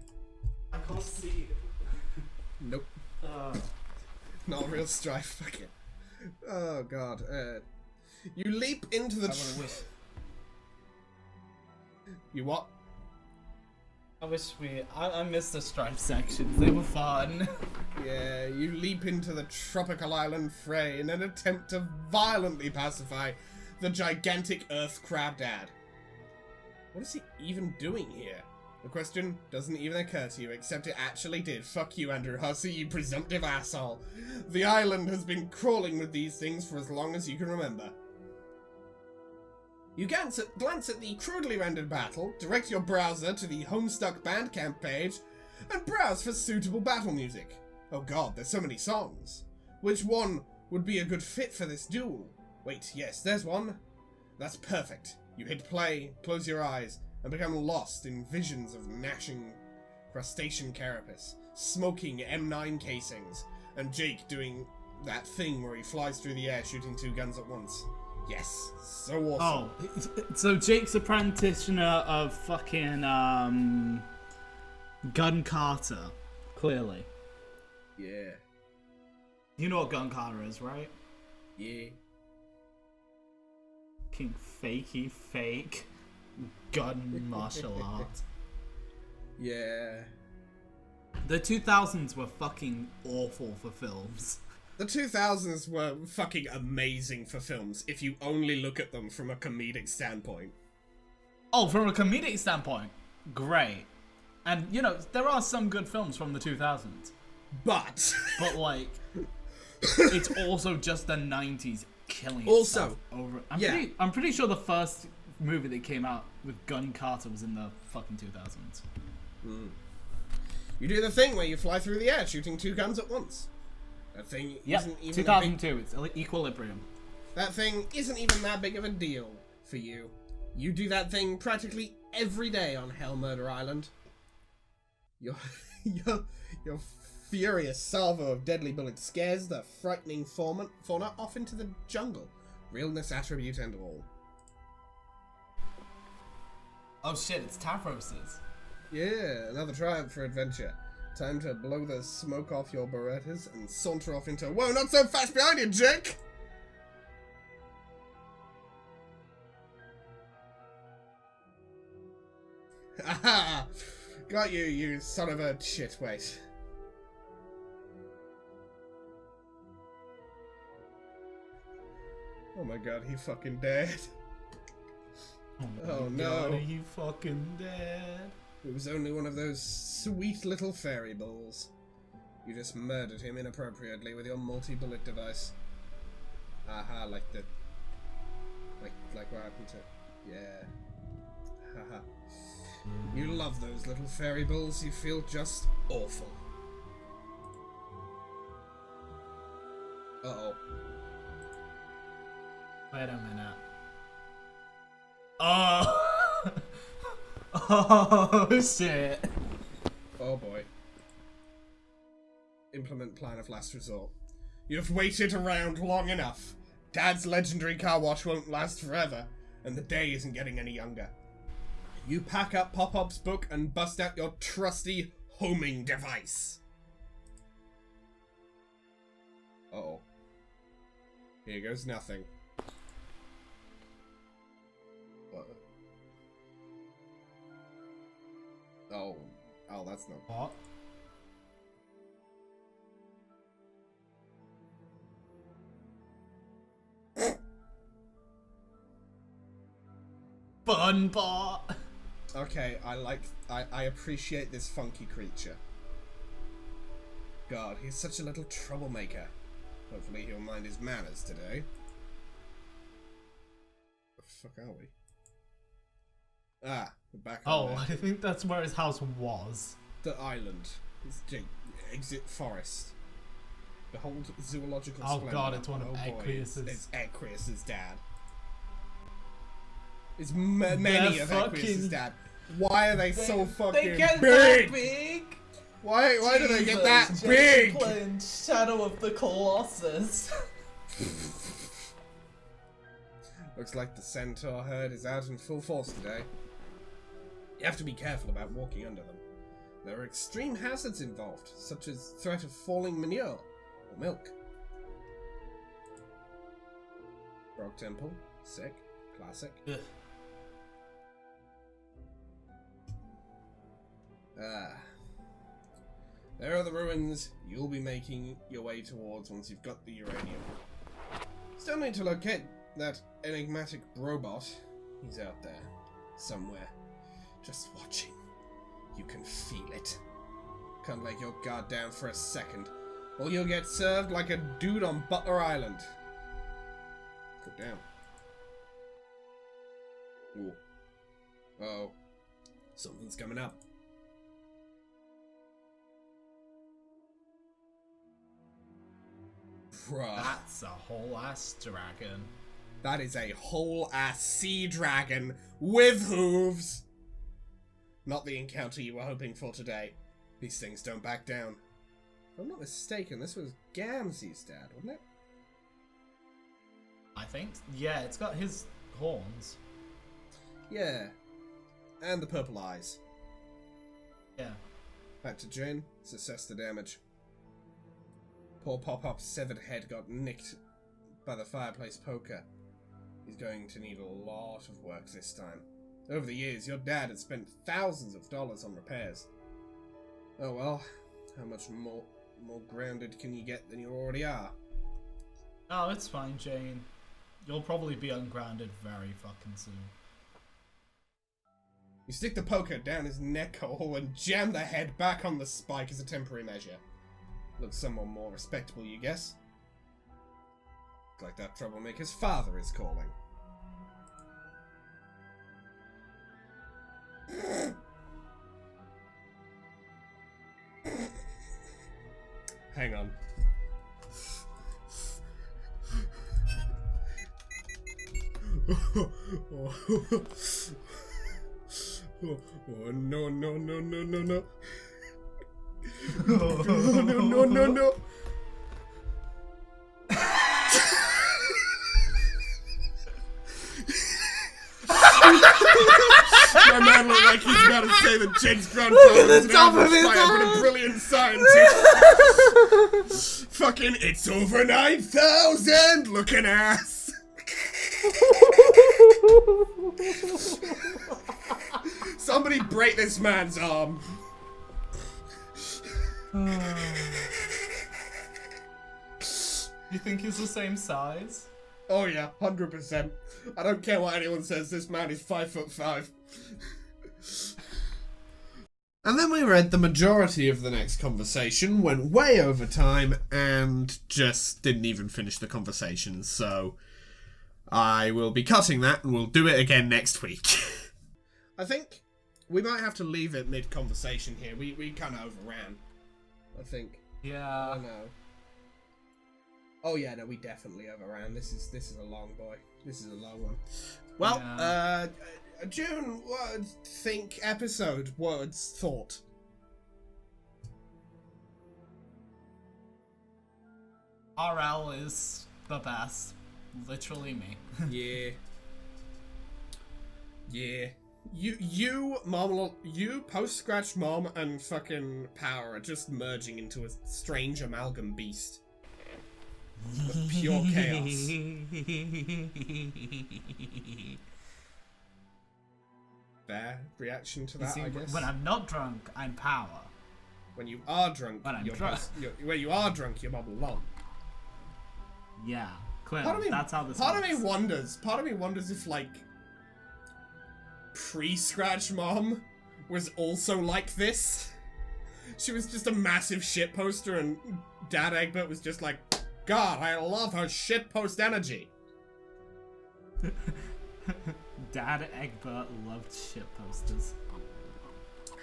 I can't see. Nope. Not a real strife. Fuck it. Oh god. You leap into the. I wanna wish. You what? I missed the stripe sections. They were fun. Yeah, you leap into the tropical island fray in an attempt to violently pacify the gigantic earth crab dad. What is he even doing here? The question doesn't even occur to you, except it actually did. Fuck you, Andrew Hussey, you presumptive asshole. The island has been crawling with these things for as long as you can remember. You glance at the crudely rendered battle, direct your browser to the Homestuck Bandcamp page, and browse for suitable battle music. Oh god, there's so many songs. Which one would be a good fit for this duel? Wait, yes, there's one. That's perfect. You hit play, close your eyes, and become lost in visions of gnashing crustacean carapace, smoking M9 casings, and Jake doing that thing where he flies through the air shooting 2 guns at once. Yes, so awesome. Oh, so Jake's a practitioner of fucking Gun Carter, clearly. Yeah. You know what Gun Carter is, right? Yeah. King fakey fake gun martial art. Yeah. The 2000s were fucking awful for films. The 2000s were fucking amazing for films if you only look at them from a comedic standpoint. Oh, from a comedic standpoint, great. And, you know, there are some good films from the 2000s. But like, it's also just the 90s killing also, itself over. I'm pretty sure the first movie that came out with Gun Carter was in the fucking 2000s. Mm. You do the thing where you fly through the air shooting 2 guns at once. That thing isn't even 2002. It's Equilibrium. That thing isn't even that big of a deal for you. You do that thing practically every day on Hell Murder Island. Your furious salvo of deadly bullets scares the frightening fauna off into the jungle. Realness attribute and all. Oh shit, it's Tavros's. Yeah, another triumph for adventure. Time to blow the smoke off your Berettas and saunter off into... Whoa, not so fast behind you, Jake! Aha! Got you, you son of a shitweight. Oh my god, he fucking dead. Oh no. God, he fucking dead. It was only one of those sweet little fairy balls. You just murdered him inappropriately with your multi-bullet device. Aha, like what happened to... Yeah. Haha. You love those little fairy balls. You feel just awful. Uh-oh. Wait a minute. Oh! Oh shit. Oh boy. Implement plan of last resort. You've waited around long enough. Dad's legendary car wash won't last forever, and the day isn't getting any younger. You pack up Pop-Up's book and bust out your trusty homing device. Uh-oh. Here goes nothing. What? Oh, that's not... What? Fun bot! Okay, I appreciate this funky creature. God, he's such a little troublemaker. Hopefully he'll mind his manners today. Where the fuck are we? Ah, we're back on I think that's where his house was. the island. It's exit forest. Behold zoological splendor. Oh god, it's one of boy, Aqueous's. It's Aqueous's dad. It's many of Aqueous's dad. Why are they so fucking they get big? That big? Why do they get that big? Playing Shadow of the Colossus. Looks like the centaur herd is out in full force today. You have to be careful about walking under them. There are extreme hazards involved, such as threat of falling manure or milk. Frog Temple, sick, classic. Ugh. Ah. There are the ruins you'll be making your way towards once you've got the uranium. Still need to locate that enigmatic robot. He's out there, somewhere, just watching. You can feel it. Can't let your guard down for a second, or you'll get served like a dude on Butler Island. Go down. Ooh. Uh-oh. Something's coming up. Bruh. That's a whole ass dragon. That is a whole ass sea dragon with hooves. Not the encounter you were hoping for today. These things don't back down. If I'm not mistaken, this was Gamzee's dad, wasn't it? I think. Yeah, it's got his horns. Yeah. And the purple eyes. Yeah. Back to Jane. Let's assess the damage. Poor Pop-Pop's severed head got nicked by the fireplace poker. He's going to need a lot of work this time. Over the years, your dad had spent thousands of dollars on repairs. Oh well, how much more grounded can you get than you already are? Oh, it's fine, Jane. You'll probably be ungrounded very fucking soon. You stick the poker down his neck hole and jam the head back on the spike as a temporary measure. Looks someone more respectable, you guess? Looks like that troublemaker's father is calling. Hang on. Oh, no, no, no, no, no, no. No, no, no, no, no. My man looked like he's about to say that Jake's grandfather was an ambush fire, but a brilliant scientist. Fucking, it's over 9,000 looking ass. Somebody break this man's arm. You think he's the same size? Oh yeah, 100%. I don't care what anyone says, this man is 5'5". And then we read the majority of the next conversation, went way over time, and just didn't even finish the conversation, so I will be cutting that, and we'll do it again next week. I think we might have to leave it mid-conversation here. We kind of overran, I think. Yeah. I don't know. Oh yeah, no, we definitely overran. This is a long boy. This is a long one. Well, Yeah. June, think episode, words, thought. RL is the best. Literally me. Yeah. Yeah. You, Post-Scratch Mom, and fucking Power are just merging into a strange amalgam beast. Of pure chaos. Fair reaction to that, See, I guess. when I'm not drunk, I'm Power. When you are drunk, When I'm you're drunk. when you are drunk, you're Bob Long. Yeah, clearly. Part of me, That's how this part works. of me wonders if, like, pre-Scratch Mom was also like this. She was just a massive shitposter, and Dad Egbert was just like, God, I love her shitpost energy. Dad Egbert loved shit posters.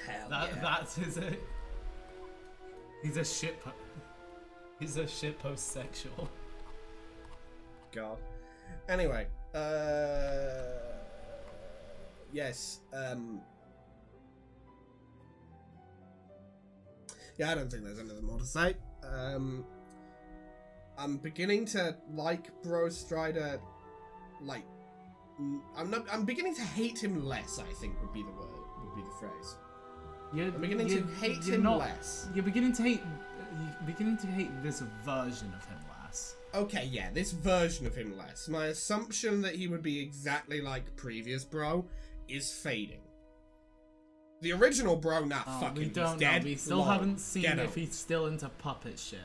Hell That's his. He's a shit. He's a shit post sexual. God. Anyway, yes, yeah, I don't think there's anything more to say. I'm beginning to like Bro Strider, like, I'm beginning to hate him less, I think would be the word, would be the phrase. I'm beginning to hate him less. You're beginning to hate. You're beginning to hate this version of him less. Okay, yeah, this version of him less. My assumption that he would be exactly like previous Bro is fading. The original bro, fucking, we don't he's dead. know. We still Lol. haven't seen Get if out. he's still into puppet shit.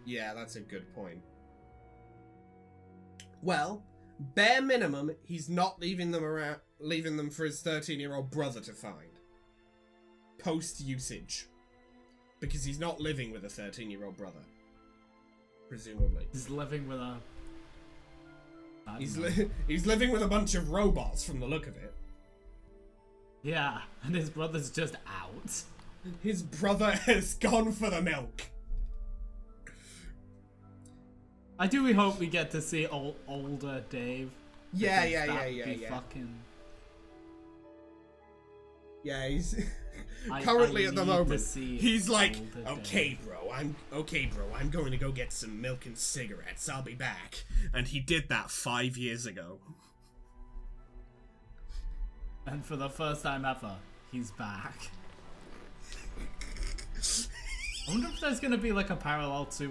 Yeah, that's a good point. Well, bare minimum, he's not leaving them for his 13-year-old brother to find. Post-usage. Because he's not living with a 13-year-old brother. Presumably. He's living with a... He's living with a bunch of robots from the look of it. Yeah, and his brother's just out. His brother has gone for the milk. I do hope we get to see older Dave. Yeah. Fucking... Yeah, he's currently at the moment. He's like, okay, Dave. bro, I'm going to go get some milk and cigarettes. I'll be back. And he did that 5 years ago. And for the first time ever, he's back. I wonder if there's gonna be like a parallel to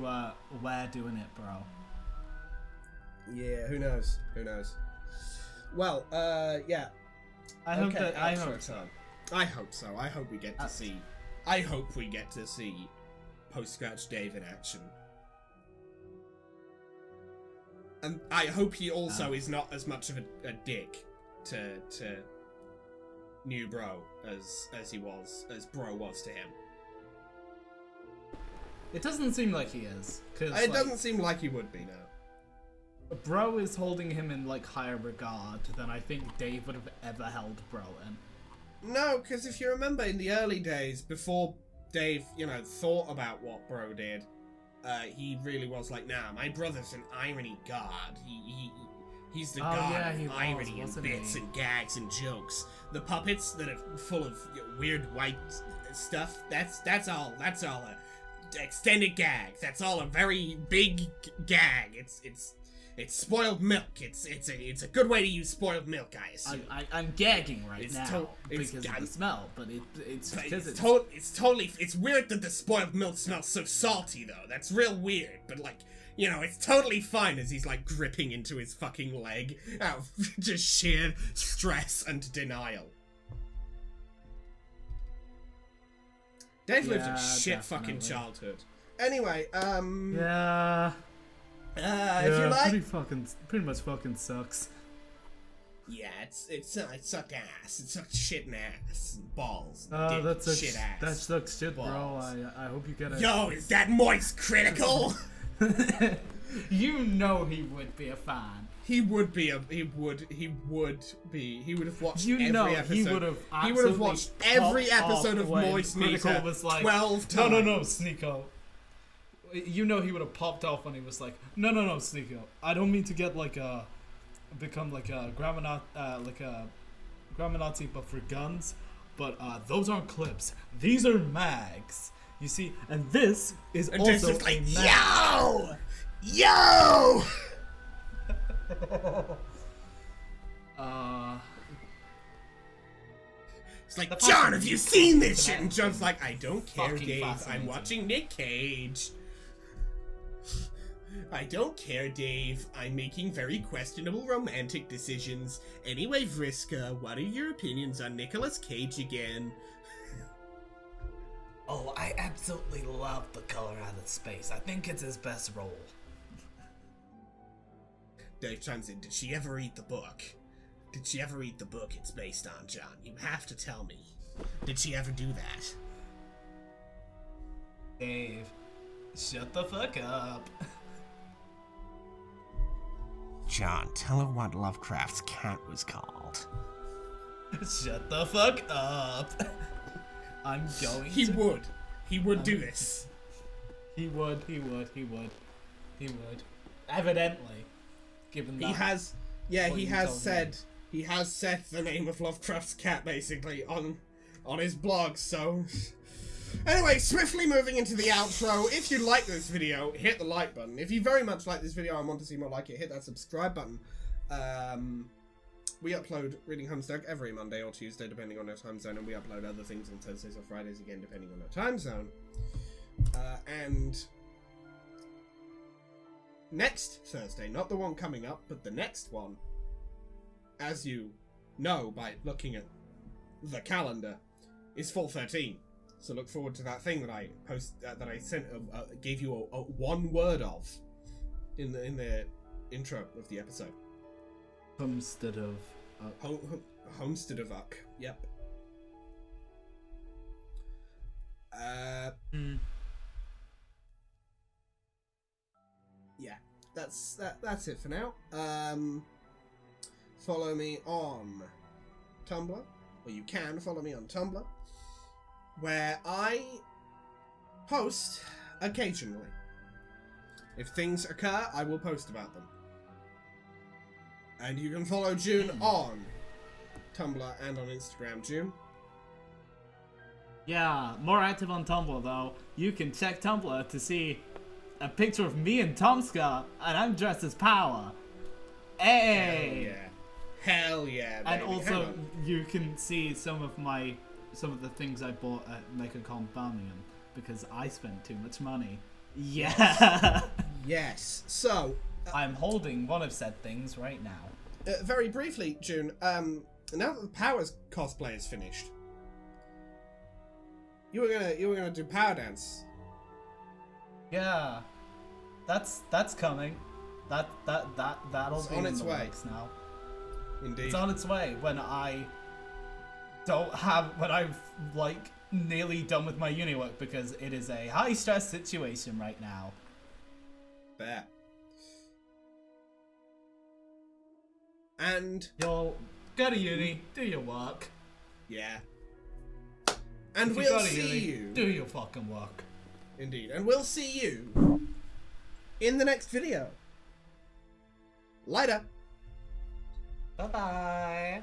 Where Doing It, bro. Yeah, who knows? Well, yeah. I hope so. I hope so. I hope we get to see. I hope we get to see post-scratch Dave in action. And I hope he also is not as much of a dick to new bro as bro was to him. It doesn't seem like he is. It doesn't seem like he would be, no. Bro is holding him in like higher regard than I think Dave would have ever held bro in. No, because if you remember in the early days, before Dave, thought about what bro did, he really was like, nah, my brother's an irony god. He's the god of irony and bits and gags and jokes. The puppets that are full of weird white stuff, that's all extended gags. That's all a very big gag. It's spoiled milk. It's a good way to use spoiled milk, I assume. I'm gagging now because of the smell, but it's weird that the spoiled milk smells so salty though. That's real weird, but it's totally fine as he's like gripping into his fucking leg out of just sheer stress and denial. Dave lived a shit fucking childhood. Anyway, yeah. If you like, pretty much fucking sucks. Yeah, it sucked ass. It sucked shit and ass and balls. That sucks. Shit ass. That sucks shit, balls. bro. I hope you get it. Yo, is that moist critical? You know he would be a fan. He would have watched every episode. He would have watched every episode of Moist Meter was like, 12 times. No, Sneeko. You know he would have popped off when he was like, no, Sneeko. I don't mean to get become like a Graminazi, but for guns. But those aren't clips. These are mags. You see, and this is and also just like, a mag. Yo! It's like, John, have you seen this shit? And John's like, I don't care, Dave. I'm watching Nick Cage. I don't care, Dave. I'm making very questionable romantic decisions. Anyway, Vriska, what are your opinions on Nicolas Cage again? Oh, I absolutely love The Color Out of Space. I think it's his best role. Dave chimes in, did she ever read the book? Did she ever read the book it's based on, John? You have to tell me. Did she ever do that? Dave, shut the fuck up. John, tell her what Lovecraft's cat was called. Shut the fuck up. I'm going He would do this. He would. Evidently. Given that. He has said the name of Lovecraft's cat basically on his blog, so anyway, swiftly moving into the outro. If you like this video, hit the like button. If you very much like this video and want to see more like it, hit that subscribe button. We upload Reading Homestuck every Monday or Tuesday, depending on our time zone, and we upload other things on Thursdays or Fridays, again, depending on our time zone. And next Thursday, not the one coming up, but the next one, as you know by looking at the calendar, is full 13. So look forward to that thing that I gave you a one word of in the intro of the episode. Homestead of Homestead of Uck. Yep. Yeah, that's it for now. Follow me on Tumblr, or you can follow me on Tumblr, where I post occasionally. If things occur, I will post about them. And you can follow June on Tumblr and on Instagram, June. Yeah, more active on Tumblr though. You can check Tumblr to see a picture of me and Tomska, and I'm dressed as Power. Hey! Hell yeah, baby. And also, you can see some of the things I bought at MechaCon Birmingham because I spent too much money. Yeah. Yes. So I'm holding one of said things right now. Very briefly, June. Now that the Powers cosplay is finished, you were gonna do Power Dance. Yeah, that's coming. That'll It's be on in its the way. works now. Indeed. It's on its way when I'm like nearly done with my uni work because it is a high stress situation right now. Fair. And You'll go to uni, do your work. yeah. And If you we'll go to see uni, you. do your fucking work. Indeed. And we'll see you in the next video. Later. Bye bye.